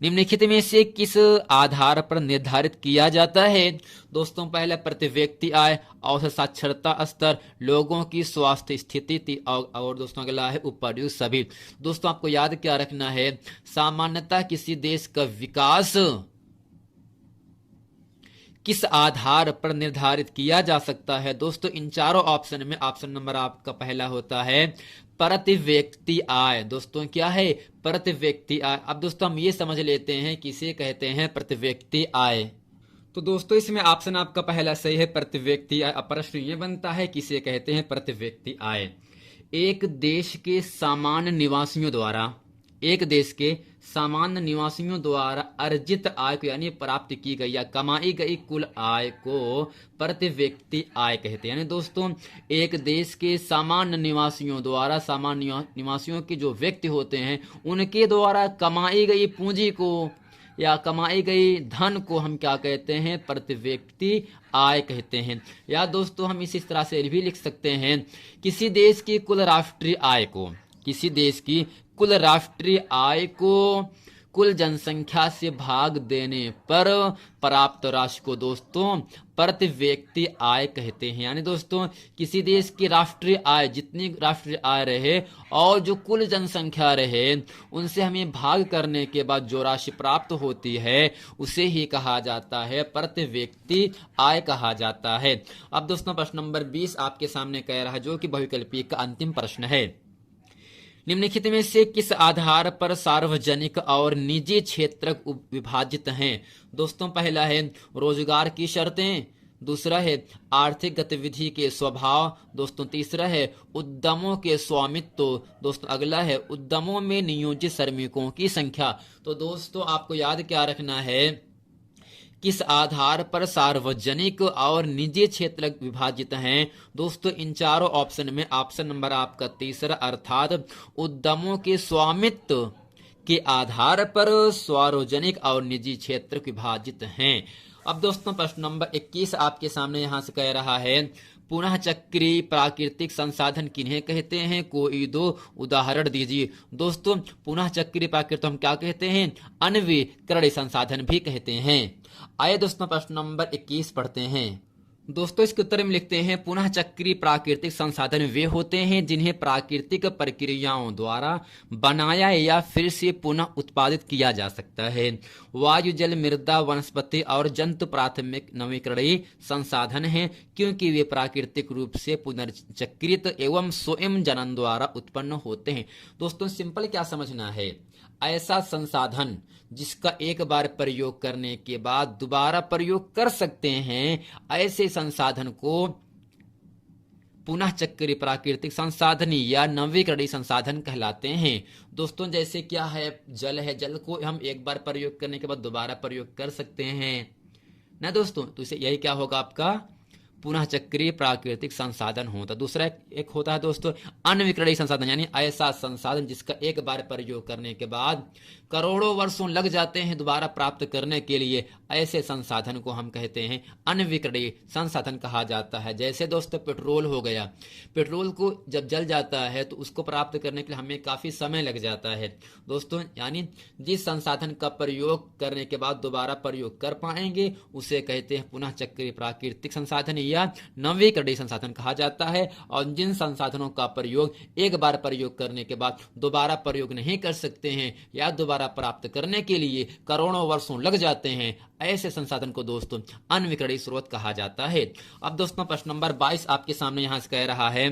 निम्नलिखित में से किस आधार पर निर्धारित किया जाता है? दोस्तों पहले प्रति व्यक्ति आय, औसत साक्षरता स्तर, लोगों की स्वास्थ्य स्थिति, और दोस्तों अगला है उपर्युक्त सभी। दोस्तों आपको याद क्या रखना है? सामान्यतः किसी देश का विकास किस आधार पर निर्धारित किया जा सकता है? दोस्तों इन चारों ऑप्शन में ऑप्शन नंबर आपका पहला होता है प्रति व्यक्ति आय। दोस्तों क्या है? प्रति व्यक्ति आय। अब दोस्तों हम ये समझ लेते हैं किसे कहते हैं प्रति व्यक्ति आय। तो दोस्तों इसमें ऑप्शन आपका पहला सही है, प्रति व्यक्ति आय। अब प्रश्न ये बनता है किसे कहते हैं प्रति व्यक्ति आय? एक देश के सामान्य निवासियों द्वारा, एक देश के सामान्य निवासियों द्वारा अर्जित आय को यानी प्राप्त की गई या कमाई गई कुल आय को प्रति व्यक्ति आय कहते हैं। यानी दोस्तों एक देश के सामान्य निवासियों द्वारा, सामान्य निवासियों के जो व्यक्ति होते हैं उनके द्वारा कमाई गई पूंजी को या कमाई गई धन को हम क्या कहते हैं? प्रति व्यक्ति आय कहते हैं। या दोस्तों हम इसी तरह से भी लिख सकते हैं किसी देश की कुल राष्ट्रीय आय को, किसी देश की कुल राष्ट्रीय आय को कुल जनसंख्या से भाग देने पर प्राप्त राशि को दोस्तों प्रति व्यक्ति आय कहते हैं। यानी दोस्तों किसी देश की राष्ट्रीय आय, जितनी राष्ट्रीय आय रहे और जो कुल जनसंख्या रहे उनसे हमें भाग करने के बाद जो राशि प्राप्त होती है उसे ही कहा जाता है प्रति व्यक्ति आय कहा जाता है। अब दोस्तों प्रश्न नंबर 20 आपके सामने कह रहा है जो कि बहुविकल्पीय का अंतिम प्रश्न है। निम्नलिखित में से किस आधार पर सार्वजनिक और निजी क्षेत्र विभाजित हैं? दोस्तों पहला है रोजगार की शर्तें, दूसरा है आर्थिक गतिविधि के स्वभाव, दोस्तों तीसरा है उद्यमों के स्वामित्व, दोस्तों अगला है उद्यमों में नियोजित श्रमिकों की संख्या। तो दोस्तों आपको याद क्या रखना है, किस आधार पर सार्वजनिक और निजी क्षेत्र विभाजित हैं? दोस्तों इन चारों ऑप्शन में ऑप्शन नंबर आपका तीसरा अर्थात उद्यमों के स्वामित्व के आधार पर सार्वजनिक और निजी क्षेत्र विभाजित हैं। अब दोस्तों प्रश्न नंबर 21 आपके सामने यहां से कह रहा है पुनः चक्रीय प्राकृतिक संसाधन किन्हें कहते हैं? कोई दो उदाहरण दीजिए। दोस्तों पुनः चक्रीय प्राकृतिक हम क्या कहते हैं? अनवीकरणीय संसाधन भी कहते हैं। आइए दोस्तों प्रश्न नंबर 21 पढ़ते हैं। दोस्तों इसके उत्तर में लिखते हैं पुनः चक्रीय प्राकृतिक संसाधन वे होते हैं जिन्हें प्राकृतिक प्रक्रियाओं द्वारा बनाया या फिर से पुनः उत्पादित किया जा सकता है। वायु, जल, मृदा, वनस्पति और जंतु प्राथमिक नवीकरणीय संसाधन हैं क्योंकि वे प्राकृतिक रूप से पुनर्चक्रित एवं स्वयं जनन द्वारा उत्पन्न होते हैं। दोस्तों सिंपल क्या समझना है, ऐसा संसाधन जिसका एक बार प्रयोग करने के बाद दोबारा प्रयोग कर सकते हैं, ऐसे संसाधन को पुनः चक्रीय प्राकृतिक संसाधन या नवीकरणीय संसाधन कहलाते हैं। दोस्तों जैसे क्या है, जल है, जल को हम एक बार प्रयोग करने के बाद दोबारा प्रयोग कर सकते हैं ना दोस्तों, तो इसे यही क्या होगा आपका पुनः चक्रीय प्राकृतिक संसाधन होता। दूसरा एक होता है दोस्तों अनविकरणीय संसाधन, यानी ऐसा संसाधन जिसका एक बार प्रयोग करने के बाद करोड़ों वर्षों लग जाते हैं दोबारा प्राप्त करने के लिए, ऐसे संसाधन को हम कहते हैं अनविकरणीय संसाधन कहा जाता है। जैसे दोस्तों पेट्रोल हो गया, पेट्रोल को जब जल जाता है तो उसको प्राप्त करने के लिए हमें काफी समय लग जाता है दोस्तों, यानी जिस संसाधन का प्रयोग करने के बाद दोबारा प्रयोग कर पाएंगे उसे कहते हैं पुनः चक्रीय प्राकृतिक संसाधन या नवीकरणीय संसाधन कहा जाता है। और जिन संसाधनों का प्रयोग एक बार प्रयोग करने के बाद दोबारा प्रयोग नहीं कर सकते हैं या दोबारा प्राप्त करने के लिए करोड़ों वर्षों लग जाते हैं, ऐसे संसाधन को दोस्तों अनविकरणीय स्रोत कहा जाता है। अब दोस्तों प्रश्न नंबर 22 आपके सामने यहां से कह रहा है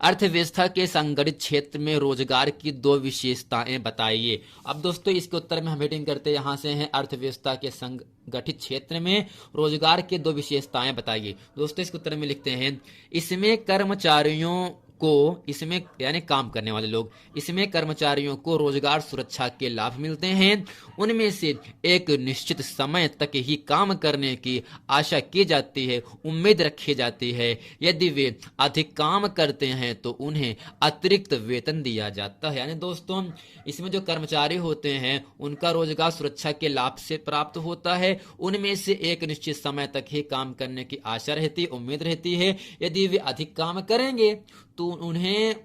अर्थव्यवस्था के संगठित क्षेत्र में रोजगार की दो विशेषताएं बताइए। अब दोस्तों इसके उत्तर में हम हेडिंग करते यहां से हैं अर्थव्यवस्था के संगठित क्षेत्र में रोजगार के दो विशेषताएं बताइए। दोस्तों इसके उत्तर में लिखते हैं इसमें कर्मचारियों को, इसमें यानी काम करने वाले लोग, इसमें कर्मचारियों को रोजगार सुरक्षा के लाभ मिलते हैं। उनमें से एक निश्चित समय तक ही काम करने की आशा की जाती है, उम्मीद रखी जाती है। यदि वे अधिक काम करते हैं तो उन्हें अतिरिक्त वेतन दिया जाता है। यानी दोस्तों इसमें जो कर्मचारी होते हैं उनका रोजगार सुरक्षा के लाभ से प्राप्त होता है। उनमें से एक निश्चित समय तक ही काम करने की आशा रहती, उम्मीद रहती है। यदि वे अधिक काम करेंगे तो उन्हें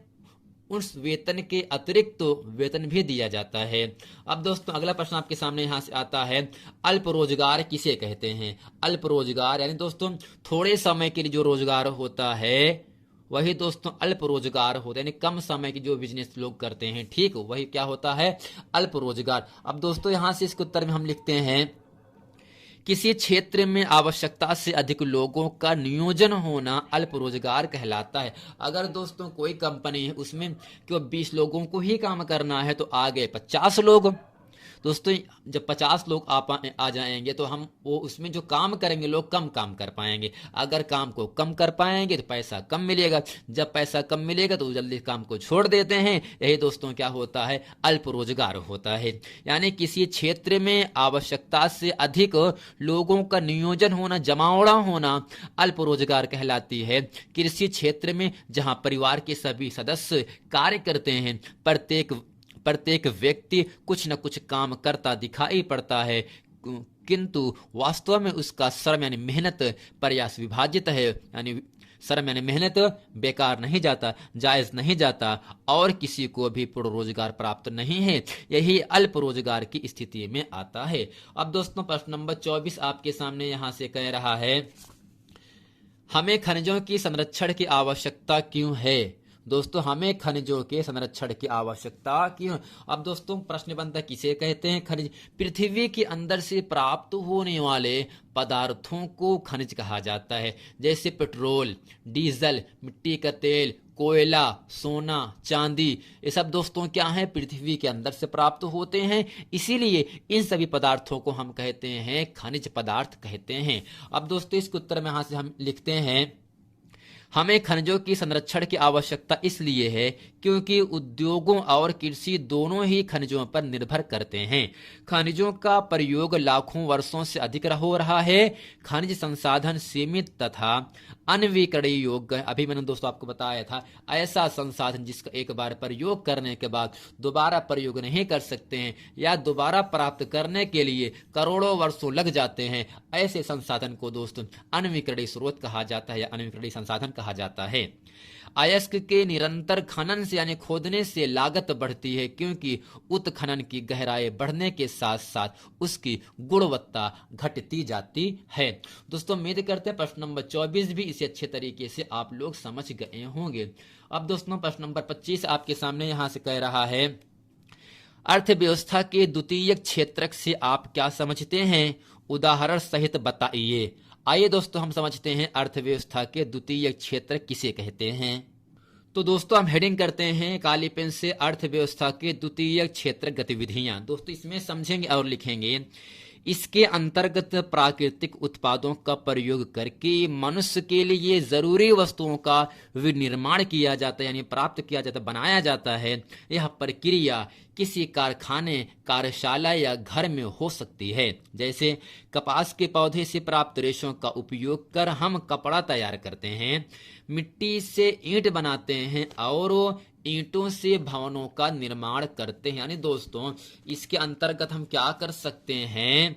उस वेतन के अतिरिक्त तो वेतन भी दिया जाता है। अब दोस्तों अगला प्रश्न आपके सामने यहां से आता है अल्प रोजगार किसे कहते हैं? अल्प रोजगार यानी दोस्तों थोड़े समय के लिए जो रोजगार होता है वही दोस्तों अल्प रोजगार होता है, यानी कम समय की जो बिजनेस लोग करते हैं, ठीक वही क्या होता है अल्प रोजगार। अब दोस्तों यहां से इसके उत्तर में हम लिखते हैं किसी क्षेत्र में आवश्यकता से अधिक लोगों का नियोजन होना अल्प रोजगार कहलाता है। अगर दोस्तों कोई कंपनी है उसमें केवल 20 लोगों को ही काम करना है तो आ गए 50 लोग। दोस्तों जब 50 लोग आ जाएंगे तो हम वो उसमें जो काम करेंगे लोग कम काम कर पाएंगे। अगर काम को कम कर पाएंगे तो पैसा कम मिलेगा, जब पैसा कम मिलेगा तो जल्दी काम को छोड़ देते हैं। यही दोस्तों क्या होता है, अल्प रोजगार होता है। यानी किसी क्षेत्र में आवश्यकता से अधिक लोगों का नियोजन होना, जमावड़ा होना अल्प रोजगार कहलाती है। कृषि क्षेत्र में जहां परिवार के सभी सदस्य कार्य करते हैं, प्रत्येक व्यक्ति कुछ न कुछ काम करता दिखाई पड़ता है, किंतु वास्तव में उसका श्रम यानी मेहनत प्रयास विभाजित है। यानी श्रम यानी मेहनत बेकार नहीं जाता, जायज नहीं जाता और किसी को भी पूर्ण रोजगार प्राप्त नहीं है। यही अल्प रोजगार की स्थिति में आता है। अब दोस्तों प्रश्न नंबर 24 आपके सामने यहां से कह रहा है, हमें खनिजों की संरक्षण की आवश्यकता क्यों है। दोस्तों हमें खनिजों के संरक्षण की आवश्यकता क्यों। अब दोस्तों प्रश्न बनता किसे कहते हैं खनिज। पृथ्वी के अंदर से प्राप्त होने वाले पदार्थों को खनिज कहा जाता है, जैसे पेट्रोल, डीजल, मिट्टी का तेल, कोयला, सोना, चांदी, ये सब दोस्तों क्या है, पृथ्वी के अंदर से प्राप्त होते हैं। इसीलिए इन सभी पदार्थों को हम कहते हैं खनिज पदार्थ कहते हैं। अब दोस्तों इसके उत्तर में यहां से हम लिखते हैं, हमें खनिजों की संरक्षण की आवश्यकता इसलिए है क्योंकि उद्योगों और कृषि दोनों ही खनिजों पर निर्भर करते हैं। खनिजों का प्रयोग लाखों वर्षों से अधिक हो रहा है। खनिज संसाधन सीमित तथा अनवीकरणीय योग्य, अभी मैंने दोस्तों आपको बताया था, ऐसा संसाधन जिसका एक बार प्रयोग करने के बाद दोबारा प्रयोग नहीं कर सकते हैं या दोबारा प्राप्त करने के लिए करोड़ों वर्षों लग जाते हैं, ऐसे संसाधन को दोस्तों अनवीकरणीय स्रोत कहा जाता है या अनवीकरणीय संसाधन कहा जाता है। अयस्क के निरंतर खनन से यानी खोदने से लागत बढ़ती है क्योंकि उत्खनन की गहराई बढ़ने के साथ साथ उसकी गुणवत्ता घटती जाती है। दोस्तों उम्मीद करते हैं प्रश्न नंबर 24 भी इसे अच्छे तरीके से आप लोग समझ गए होंगे। अब दोस्तों प्रश्न नंबर 25 आपके सामने यहां से कह रहा है, अर्थव्यवस्था के द्वितीय क्षेत्रक से आप क्या समझते हैं, उदाहरण सहित बताइए। आइए दोस्तों हम समझते हैं अर्थव्यवस्था के द्वितीय क्षेत्र किसे कहते हैं। तो दोस्तों हम हेडिंग करते हैं काली पेन से, अर्थव्यवस्था के द्वितीय क्षेत्र गतिविधियां। दोस्तों इसमें समझेंगे और लिखेंगे, इसके अंतर्गत प्राकृतिक उत्पादों का प्रयोग करके मनुष्य के लिए जरूरी वस्तुओं का विनिर्माण किया जाता है यानी प्राप्त किया जाता, बनाया जाता है। यह प्रक्रिया किसी कारखाने, कार्यशाला या घर में हो सकती है। जैसे कपास के पौधे से प्राप्त रेशों का उपयोग कर हम कपड़ा तैयार करते हैं, मिट्टी से ईंट बनाते हैं और ईंटों से भवनों का निर्माण करते हैं। यानी दोस्तों इसके अंतर्गत हम क्या कर सकते हैं,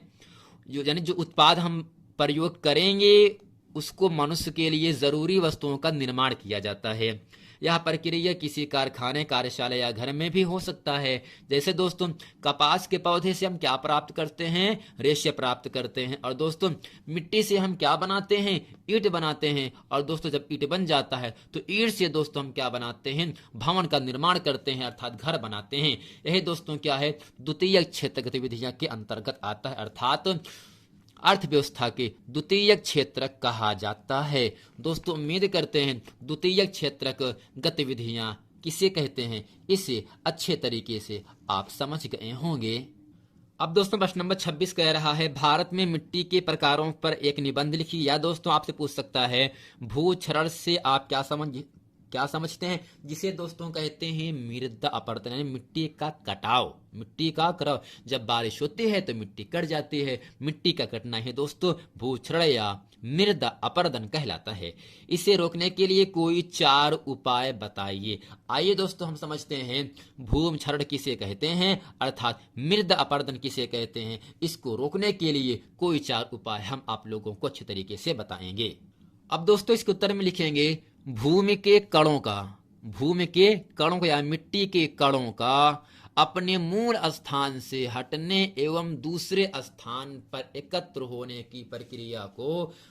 यानी जो उत्पाद हम प्रयोग करेंगे उसको मनुष्य के लिए जरूरी वस्तुओं का निर्माण किया जाता है। यह प्रक्रिया किसी कारखाने, कार्यशाला या घर में भी हो सकता है। जैसे दोस्तों कपास के पौधे से हम क्या प्राप्त करते हैं, रेशे प्राप्त करते हैं। और दोस्तों मिट्टी से हम क्या बनाते हैं, ईंट बनाते हैं। और दोस्तों जब ईंट बन जाता है तो ईंट से दोस्तों हम क्या बनाते हैं, भवन का निर्माण करते हैं अर्थात घर बनाते हैं। यही दोस्तों क्या है, द्वितीय क्षेत्र गतिविधियां के अंतर्गत आता है, अर्थात अर्थव्यवस्था के द्वितीय क्षेत्र कहा जाता है। दोस्तों उम्मीद करते हैं द्वितीय क्षेत्र गतिविधियां किसे कहते हैं इसे अच्छे तरीके से आप समझ गए होंगे। अब दोस्तों प्रश्न नंबर 26 कह रहा है, भारत में मिट्टी के प्रकारों पर एक निबंध लिखिए। या दोस्तों आपसे पूछ सकता है भू क्षरण से आप क्या समझते हैं, जिसे दोस्तों कहते हैं मृदा अपरदन यानी मिट्टी का कटाव। मिट्टी का कटाव, जब बारिश होती है तो मिट्टी कट जाती है, मिट्टी का कटना है दोस्तों भूक्षरण या मृदा अपरदन कहलाता है। इसे रोकने के लिए कोई 4 उपाय बताइए। आइए दोस्तों हम समझते हैं भूक्षरण किसे कहते हैं अर्थात मृदा अपरदन किसे कहते हैं। इसको रोकने के लिए कोई 4 उपाय हम आप लोगों को अच्छे तरीके से बताएंगे। अब दोस्तों इसके उत्तर में लिखेंगे, भूमि के कणों का या मिट्टी के कणों का अपने मूल स्थान से हटने एवं दूसरे स्थान पर एकत्र होने की प्रक्रिया को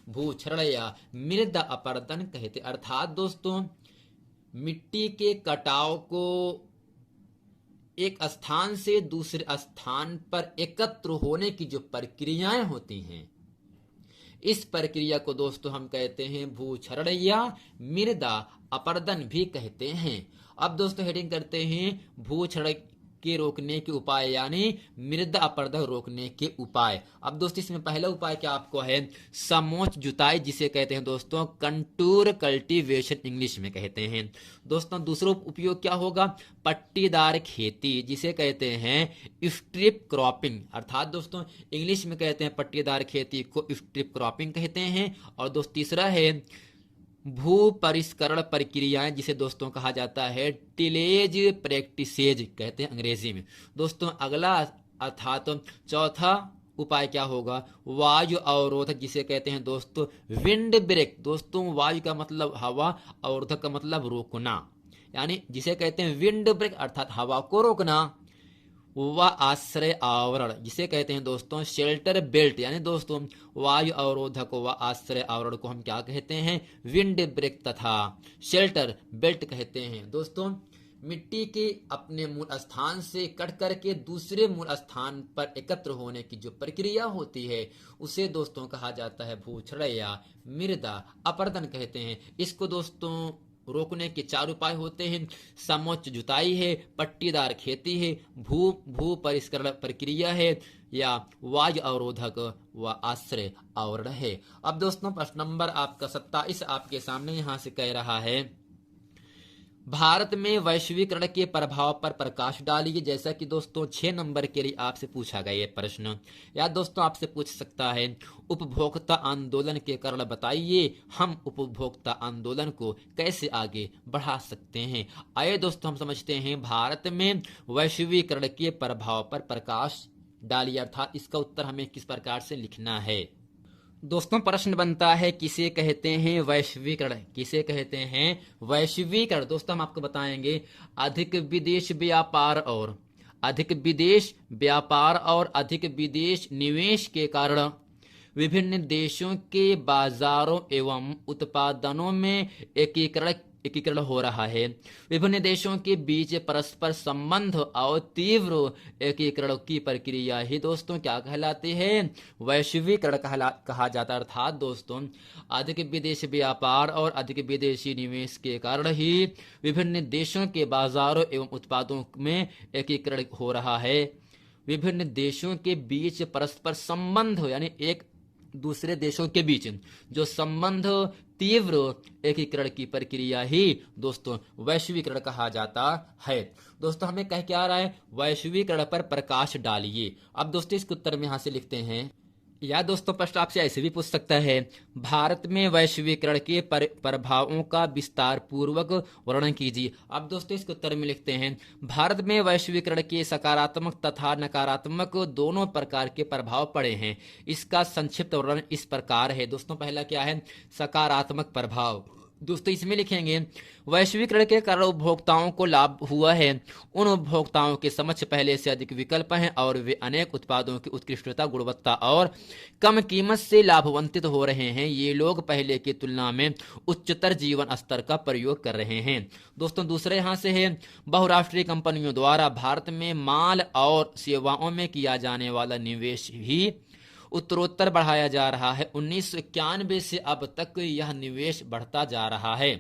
भूक्षरण या मृदा अपरदन कहते। अर्थात दोस्तों मिट्टी के कटाव को एक स्थान से दूसरे स्थान पर एकत्र होने की जो प्रक्रियाएं होती हैं इस प्रक्रिया को दोस्तों हम कहते हैं भूक्षरण या मृदा अपरदन भी कहते हैं। अब दोस्तों हेडिंग करते हैं भूक्षरण के रोकने के उपाय यानी मृदा अपरदन रोकने के उपाय। अब दोस्तों इसमें पहला उपाय क्या आपको है, समोच्च जुताई जिसे कहते हैं दोस्तों कंटूर कल्टीवेशन इंग्लिश में कहते हैं। दोस्तों दूसरा उपयोग क्या होगा, पट्टीदार खेती जिसे कहते हैं स्ट्रिप क्रॉपिंग, अर्थात दोस्तों इंग्लिश में कहते हैं पट्टीदार खेती को स्ट्रिप क्रॉपिंग कहते हैं। और दोस्त तीसरा है भू परिष्करण प्रक्रियाएं जिसे दोस्तों कहा जाता है टिलेज प्रैक्टिसेज कहते हैं अंग्रेजी में। दोस्तों अगला अर्थात चौथा उपाय क्या होगा, वायु अवरोधक जिसे कहते हैं दोस्तों विंड ब्रेक। दोस्तों वायु का मतलब हवा, अवरोधक का मतलब रोकना, यानी जिसे कहते हैं विंड ब्रेक अर्थात हवा को रोकना। व आश्रय आवरण जिसे कहते हैं दोस्तों शेल्टर बेल्ट, यानी दोस्तों वायु अवरोधक व आश्रय आवरण को हम क्या कहते हैं, विंड ब्रेक तथा शेल्टर बेल्ट कहते हैं। दोस्तों मिट्टी के अपने मूल स्थान से कट करके दूसरे मूल स्थान पर एकत्र होने की जो प्रक्रिया होती है उसे दोस्तों कहा जाता है भूक्षरण या मृदा अपरदन कहते हैं। इसको दोस्तों रोकने के 4 उपाय होते हैं, समोच्च जुताई है, पट्टीदार खेती है, भू परिष्करण प्रक्रिया है या वायु अवरोधक व आश्रय आवरण है। अब दोस्तों प्रश्न नंबर आपका 27 आपके सामने यहां से कह रहा है भारत में वैश्वीकरण के प्रभाव पर प्रकाश डालिए। जैसा कि दोस्तों 6 नंबर के लिए आपसे पूछा गया ये प्रश्न, या दोस्तों आपसे पूछ सकता है उपभोक्ता आंदोलन के कारण बताइए हम उपभोक्ता आंदोलन को कैसे आगे बढ़ा सकते हैं। आइए दोस्तों हम समझते हैं भारत में वैश्वीकरण के प्रभाव पर प्रकाश डालिए, अर्थात इसका उत्तर हमें किस प्रकार से लिखना है। दोस्तों प्रश्न बनता है किसे कहते हैं वैश्वीकरण, किसे कहते हैं वैश्वीकरण। दोस्तों हम आपको बताएंगे अधिक विदेश व्यापार और अधिक विदेश निवेश के कारण विभिन्न देशों के बाजारों एवं उत्पादनों में एकीकरण हो रहा है। विभिन्न देशों के बीच परस्पर संबंध और तीव्र एकीकरण की प्रक्रिया ही दोस्तों क्या कहलाती है, वैश्वीकरण कहा जाता है। अर्थात दोस्तों अधिक विदेश व्यापार और अधिक विदेशी निवेश के कारण ही विभिन्न देशों के बाजारों एवं उत्पादों में एकीकरण हो रहा है। विभिन्न देशों के बीच परस्पर संबंध यानी एक दूसरे देशों के बीच जो संबंध तीव्र एकीकरण की प्रक्रिया ही दोस्तों वैश्वीकरण कहा जाता है। दोस्तों हमें कह क्या आ रहा है, वैश्वीकरण पर प्रकाश डालिए। अब दोस्तों इसके उत्तर में यहां से लिखते हैं, या दोस्तों प्रश्न आपसे ऐसे भी पूछ सकता है भारत में वैश्वीकरण के प्रभावों का विस्तार पूर्वक वर्णन कीजिए। अब दोस्तों इसके उत्तर में लिखते हैं भारत में वैश्वीकरण के सकारात्मक तथा नकारात्मक दोनों प्रकार के प्रभाव पड़े हैं। इसका संक्षिप्त वर्णन इस प्रकार है। दोस्तों पहला क्या है, सकारात्मक प्रभाव। दोस्तों इसमें लिखेंगे वैश्वीकरण के कारण उपभोक्ताओं को लाभ हुआ है। उन उपभोक्ताओं के समक्ष पहले से अधिक विकल्प हैं और वे अनेक उत्पादों की उत्कृष्टता, गुणवत्ता और कम कीमत से लाभान्वित हो रहे हैं। ये लोग पहले की तुलना में उच्चतर जीवन स्तर का प्रयोग कर रहे हैं। दोस्तों दूसरे यहाँ से है बहुराष्ट्रीय कंपनियों द्वारा भारत में माल और सेवाओं में किया जाने वाला निवेश भी उत्तरोत्तर बढ़ाया जा रहा है। 1991 से अब तक यह निवेश बढ़ता जा रहा है।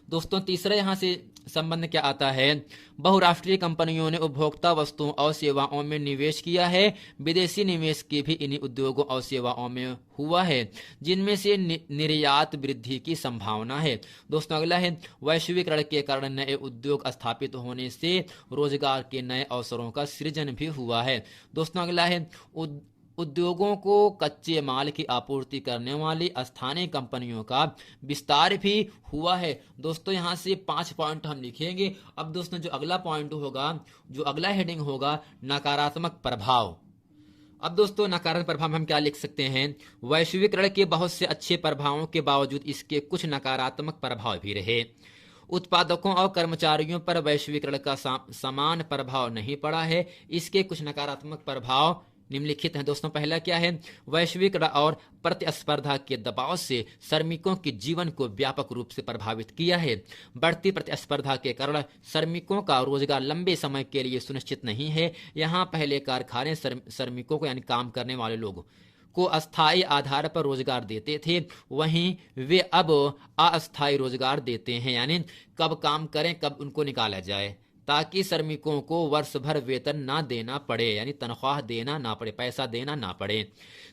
दोस्तों तीसरा यहां से संबंध क्या आता है, बहुराष्ट्रीय कंपनियों ने उपभोक्ता वस्तुओं और सेवाओं में निवेश किया है। विदेशी निवेश की भी इन्हीं उद्योगों और सेवाओं में हुआ है जिनमें से निर्यात वृद्धि की संभावना है। दोस्तों अगला है वैश्वीकरण के कारण नए उद्योग स्थापित होने से रोजगार के नए अवसरों का सृजन भी हुआ है। दोस्तों अगला है उद्योगों को कच्चे माल की आपूर्ति करने वाली स्थानीय कंपनियों का विस्तार भी हुआ है। दोस्तों यहां से 5 पॉइंट हम लिखेंगे। अब दोस्तों जो अगला पॉइंट होगा, जो अगला हेडिंग होगा, नकारात्मक प्रभाव। अब दोस्तों नकारात्मक प्रभाव हम क्या लिख सकते हैं, वैश्वीकरण के बहुत से अच्छे प्रभावों के बावजूद इसके कुछ नकारात्मक प्रभाव भी रहे। उत्पादकों और कर्मचारियों पर वैश्वीकरण का समान प्रभाव नहीं पड़ा है। इसके कुछ नकारात्मक प्रभाव निम्नलिखित हैं। दोस्तों पहला क्या है, वैश्वीकरण और प्रतिस्पर्धा के दबाव से श्रमिकों के जीवन को व्यापक रूप से प्रभावित किया है। बढ़ती प्रतिस्पर्धा के कारण श्रमिकों का रोजगार लंबे समय के लिए सुनिश्चित नहीं है। यहाँ पहले कारखाने श्रमिकों को यानी काम करने वाले लोग को अस्थायी आधार पर रोजगार देते थे, वहीं वे अब अस्थायी रोजगार देते हैं, यानी कब काम करें कब उनको निकाला जाए, ताकि श्रमिकों को वर्ष भर वेतन ना देना पड़े, यानी तनख्वाह देना ना पड़े, पैसा देना ना पड़े।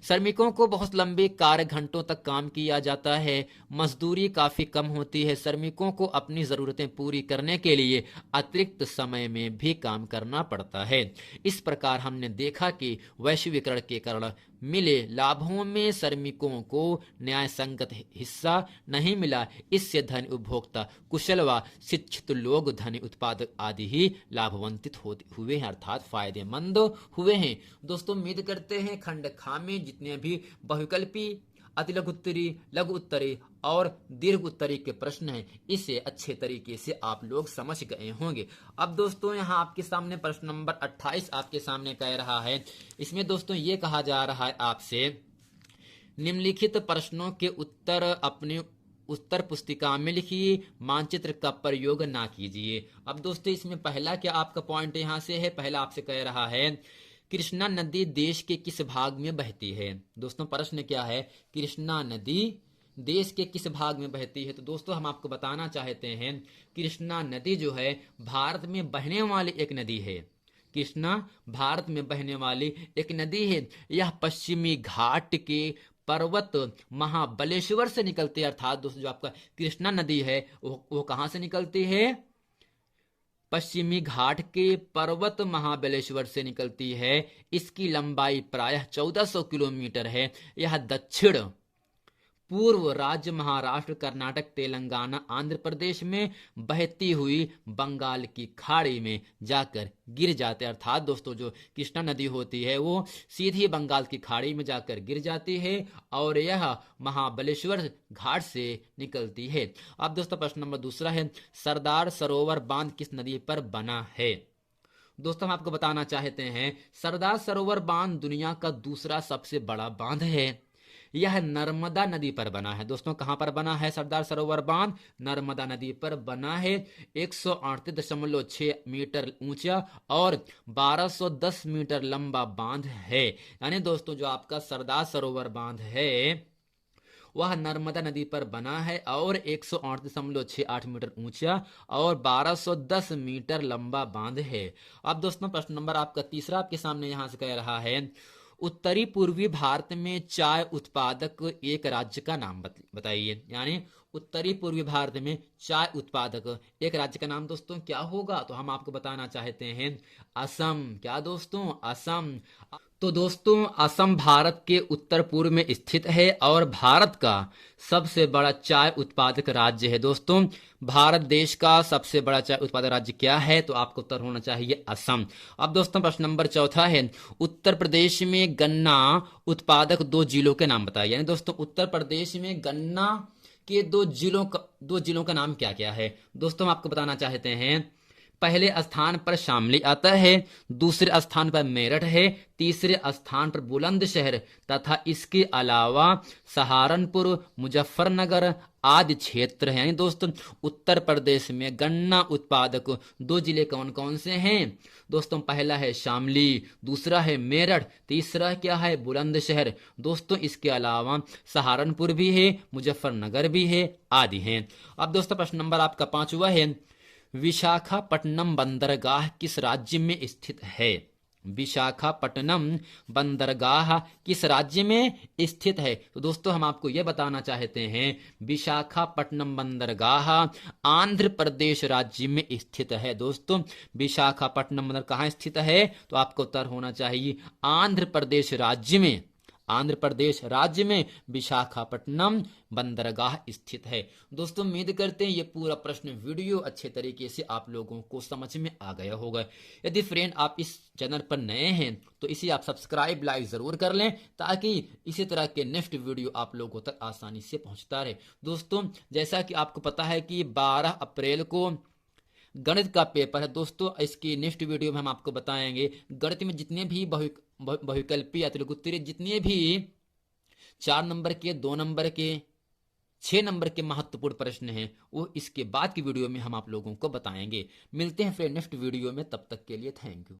श्रमिकों को बहुत लंबे कार्य घंटों तक काम किया जाता है, मजदूरी काफी कम होती है, श्रमिकों को अपनी जरूरतें पूरी करने के लिए अतिरिक्त समय में भी काम करना पड़ता है। इस प्रकार हमने देखा कि वैश्वीकरण के कारण मिले लाभों में श्रमिकों को न्याय संगत हिस्सा नहीं मिला। इससे धनी उपभोक्ता, कुशल व शिक्षित लोग, धनी उत्पादक आदि ही लाभान्वित हुए हैं, अर्थात फायदेमंद हुए हैं। दोस्तों उम्मीद करते हैं खंड खा में जितने भी बहुविकल्पी, अतिलघु उत्तरी, लघु उत्तरी और दीर्घ उत्तरी के प्रश्न हैं, इसे अच्छे तरीके से आप लोग समझ गए होंगे। अब दोस्तों यहाँ आपके सामने प्रश्न नंबर 28 आपके सामने कह रहा है। इसमें दोस्तों ये कहा जा रहा है आपसे, निम्नलिखित प्रश्नों के उत्तर अपने उत्तर पुस्तिका में लिखिए, मानचित्र का प्रयोग ना कीजिए। अब दोस्तों इसमें पहला क्या आपका पॉइंट यहाँ से है, पहला आपसे कह रहा है कृष्णा नदी देश के किस भाग में बहती है। दोस्तों प्रश्न क्या है, कृष्णा नदी देश के किस भाग में बहती है। तो दोस्तों हम आपको बताना चाहते हैं, कृष्णा नदी जो है भारत में बहने वाली एक नदी है। कृष्णा भारत में बहने वाली एक नदी है। यह पश्चिमी घाट के पर्वत महाबलेश्वर से निकलती है, अर्थात दोस्तों जो आपका कृष्णा नदी है वो कहां से निकलती है, पश्चिमी घाट के पर्वत महाबलेश्वर से निकलती है। इसकी लंबाई प्रायः 1400 किलोमीटर है। यह दक्षिण पूर्व राज्य महाराष्ट्र, कर्नाटक, तेलंगाना, आंध्र प्रदेश में बहती हुई बंगाल की खाड़ी में जाकर गिर जाते हैं, अर्थात दोस्तों जो कृष्णा नदी होती है वो सीधी बंगाल की खाड़ी में जाकर गिर जाती है और यह महाबलेश्वर घाट से निकलती है। अब दोस्तों प्रश्न नंबर दूसरा है, सरदार सरोवर बांध किस नदी पर बना है। दोस्तों हम आपको बताना चाहते हैं, सरदार सरोवर बांध दुनिया का दूसरा सबसे बड़ा बांध है। यह नर्मदा नदी पर बना है। दोस्तों कहां पर बना है सरदार सरोवर बांध, नर्मदा नदी पर बना है। 138.6 मीटर ऊंचा और 1210 मीटर लंबा बांध है। यानी दोस्तों जो आपका सरदार सरोवर बांध है वह नर्मदा नदी पर बना है और 138.68 मीटर ऊंचा और 1210 मीटर लंबा बांध है। अब दोस्तों प्रश्न नंबर आपका तीसरा आपके सामने यहां से कह रहा है, उत्तरी पूर्वी भारत में चाय उत्पादक एक राज्य का नाम बताइए। यानी उत्तरी पूर्वी भारत में चाय उत्पादक एक राज्य का नाम दोस्तों क्या होगा। तो हम आपको बताना चाहते हैं असम। क्या दोस्तों, असम। तो दोस्तों असम भारत के उत्तर पूर्व में स्थित है और भारत का सबसे बड़ा चाय उत्पादक राज्य है। दोस्तों भारत देश का सबसे बड़ा चाय उत्पादक राज्य क्या है, तो आपको उत्तर होना चाहिए असम। अब दोस्तों प्रश्न नंबर चौथा है, उत्तर प्रदेश में गन्ना उत्पादक 2 जिलों के नाम बताइए। यानी दोस्तों उत्तर प्रदेश में गन्ना के 2 जिलों का नाम क्या क्या है। दोस्तों हम आपको बताना चाहते हैं, पहले स्थान पर शामली आता है, दूसरे स्थान पर मेरठ है, तीसरे स्थान पर बुलंदशहर तथा इसके अलावा सहारनपुर, मुजफ्फरनगर आदि क्षेत्र हैं। यानी दोस्तों उत्तर प्रदेश में गन्ना उत्पादक 2 जिले कौन कौन से हैं। दोस्तों पहला है शामली, दूसरा है मेरठ, तीसरा क्या है बुलंदशहर। दोस्तों इसके अलावा सहारनपुर भी है, मुजफ्फरनगर भी है आदि हैं। अब दोस्तों प्रश्न नंबर आपका 5वां है, विशाखापट्टनम बंदरगाह किस राज्य में स्थित है। विशाखापट्टनम बंदरगाह किस राज्य में स्थित है। तो दोस्तों हम आपको यह बताना चाहते हैं, विशाखापट्टनम बंदरगाह आंध्र प्रदेश राज्य में स्थित है। दोस्तों विशाखापट्टनम बंदर कहाँ स्थित है, तो आपको उत्तर होना चाहिए आंध्र प्रदेश राज्य में। आंध्र प्रदेश राज्य में विशाखापट्टनम बंदरगाह स्थित है। दोस्तों उम्मीद करते हैं ये पूरा प्रश्न वीडियो अच्छे तरीके से आप लोगों को समझ में आ गया होगा। यदि फ्रेंड आप इस चैनल पर नए हैं तो इसे आप सब्सक्राइब लाइक जरूर कर लें, ताकि इसी तरह के नेक्स्ट वीडियो आप लोगों तक आसानी से पहुंचता रहे। दोस्तों जैसा कि आपको पता है कि 12 अप्रैल को गणित का पेपर है। दोस्तों इसकी नेक्स्ट वीडियो में हम आपको बताएंगे गणित में जितने भी बहुविकल्पी अतिलघु उत्तरी जितने भी 4 नंबर के, 2 नंबर के, 6 नंबर के महत्वपूर्ण प्रश्न हैं वो इसके बाद की वीडियो में हम आप लोगों को बताएंगे। मिलते हैं फिर नेक्स्ट वीडियो में, तब तक के लिए थैंक यू।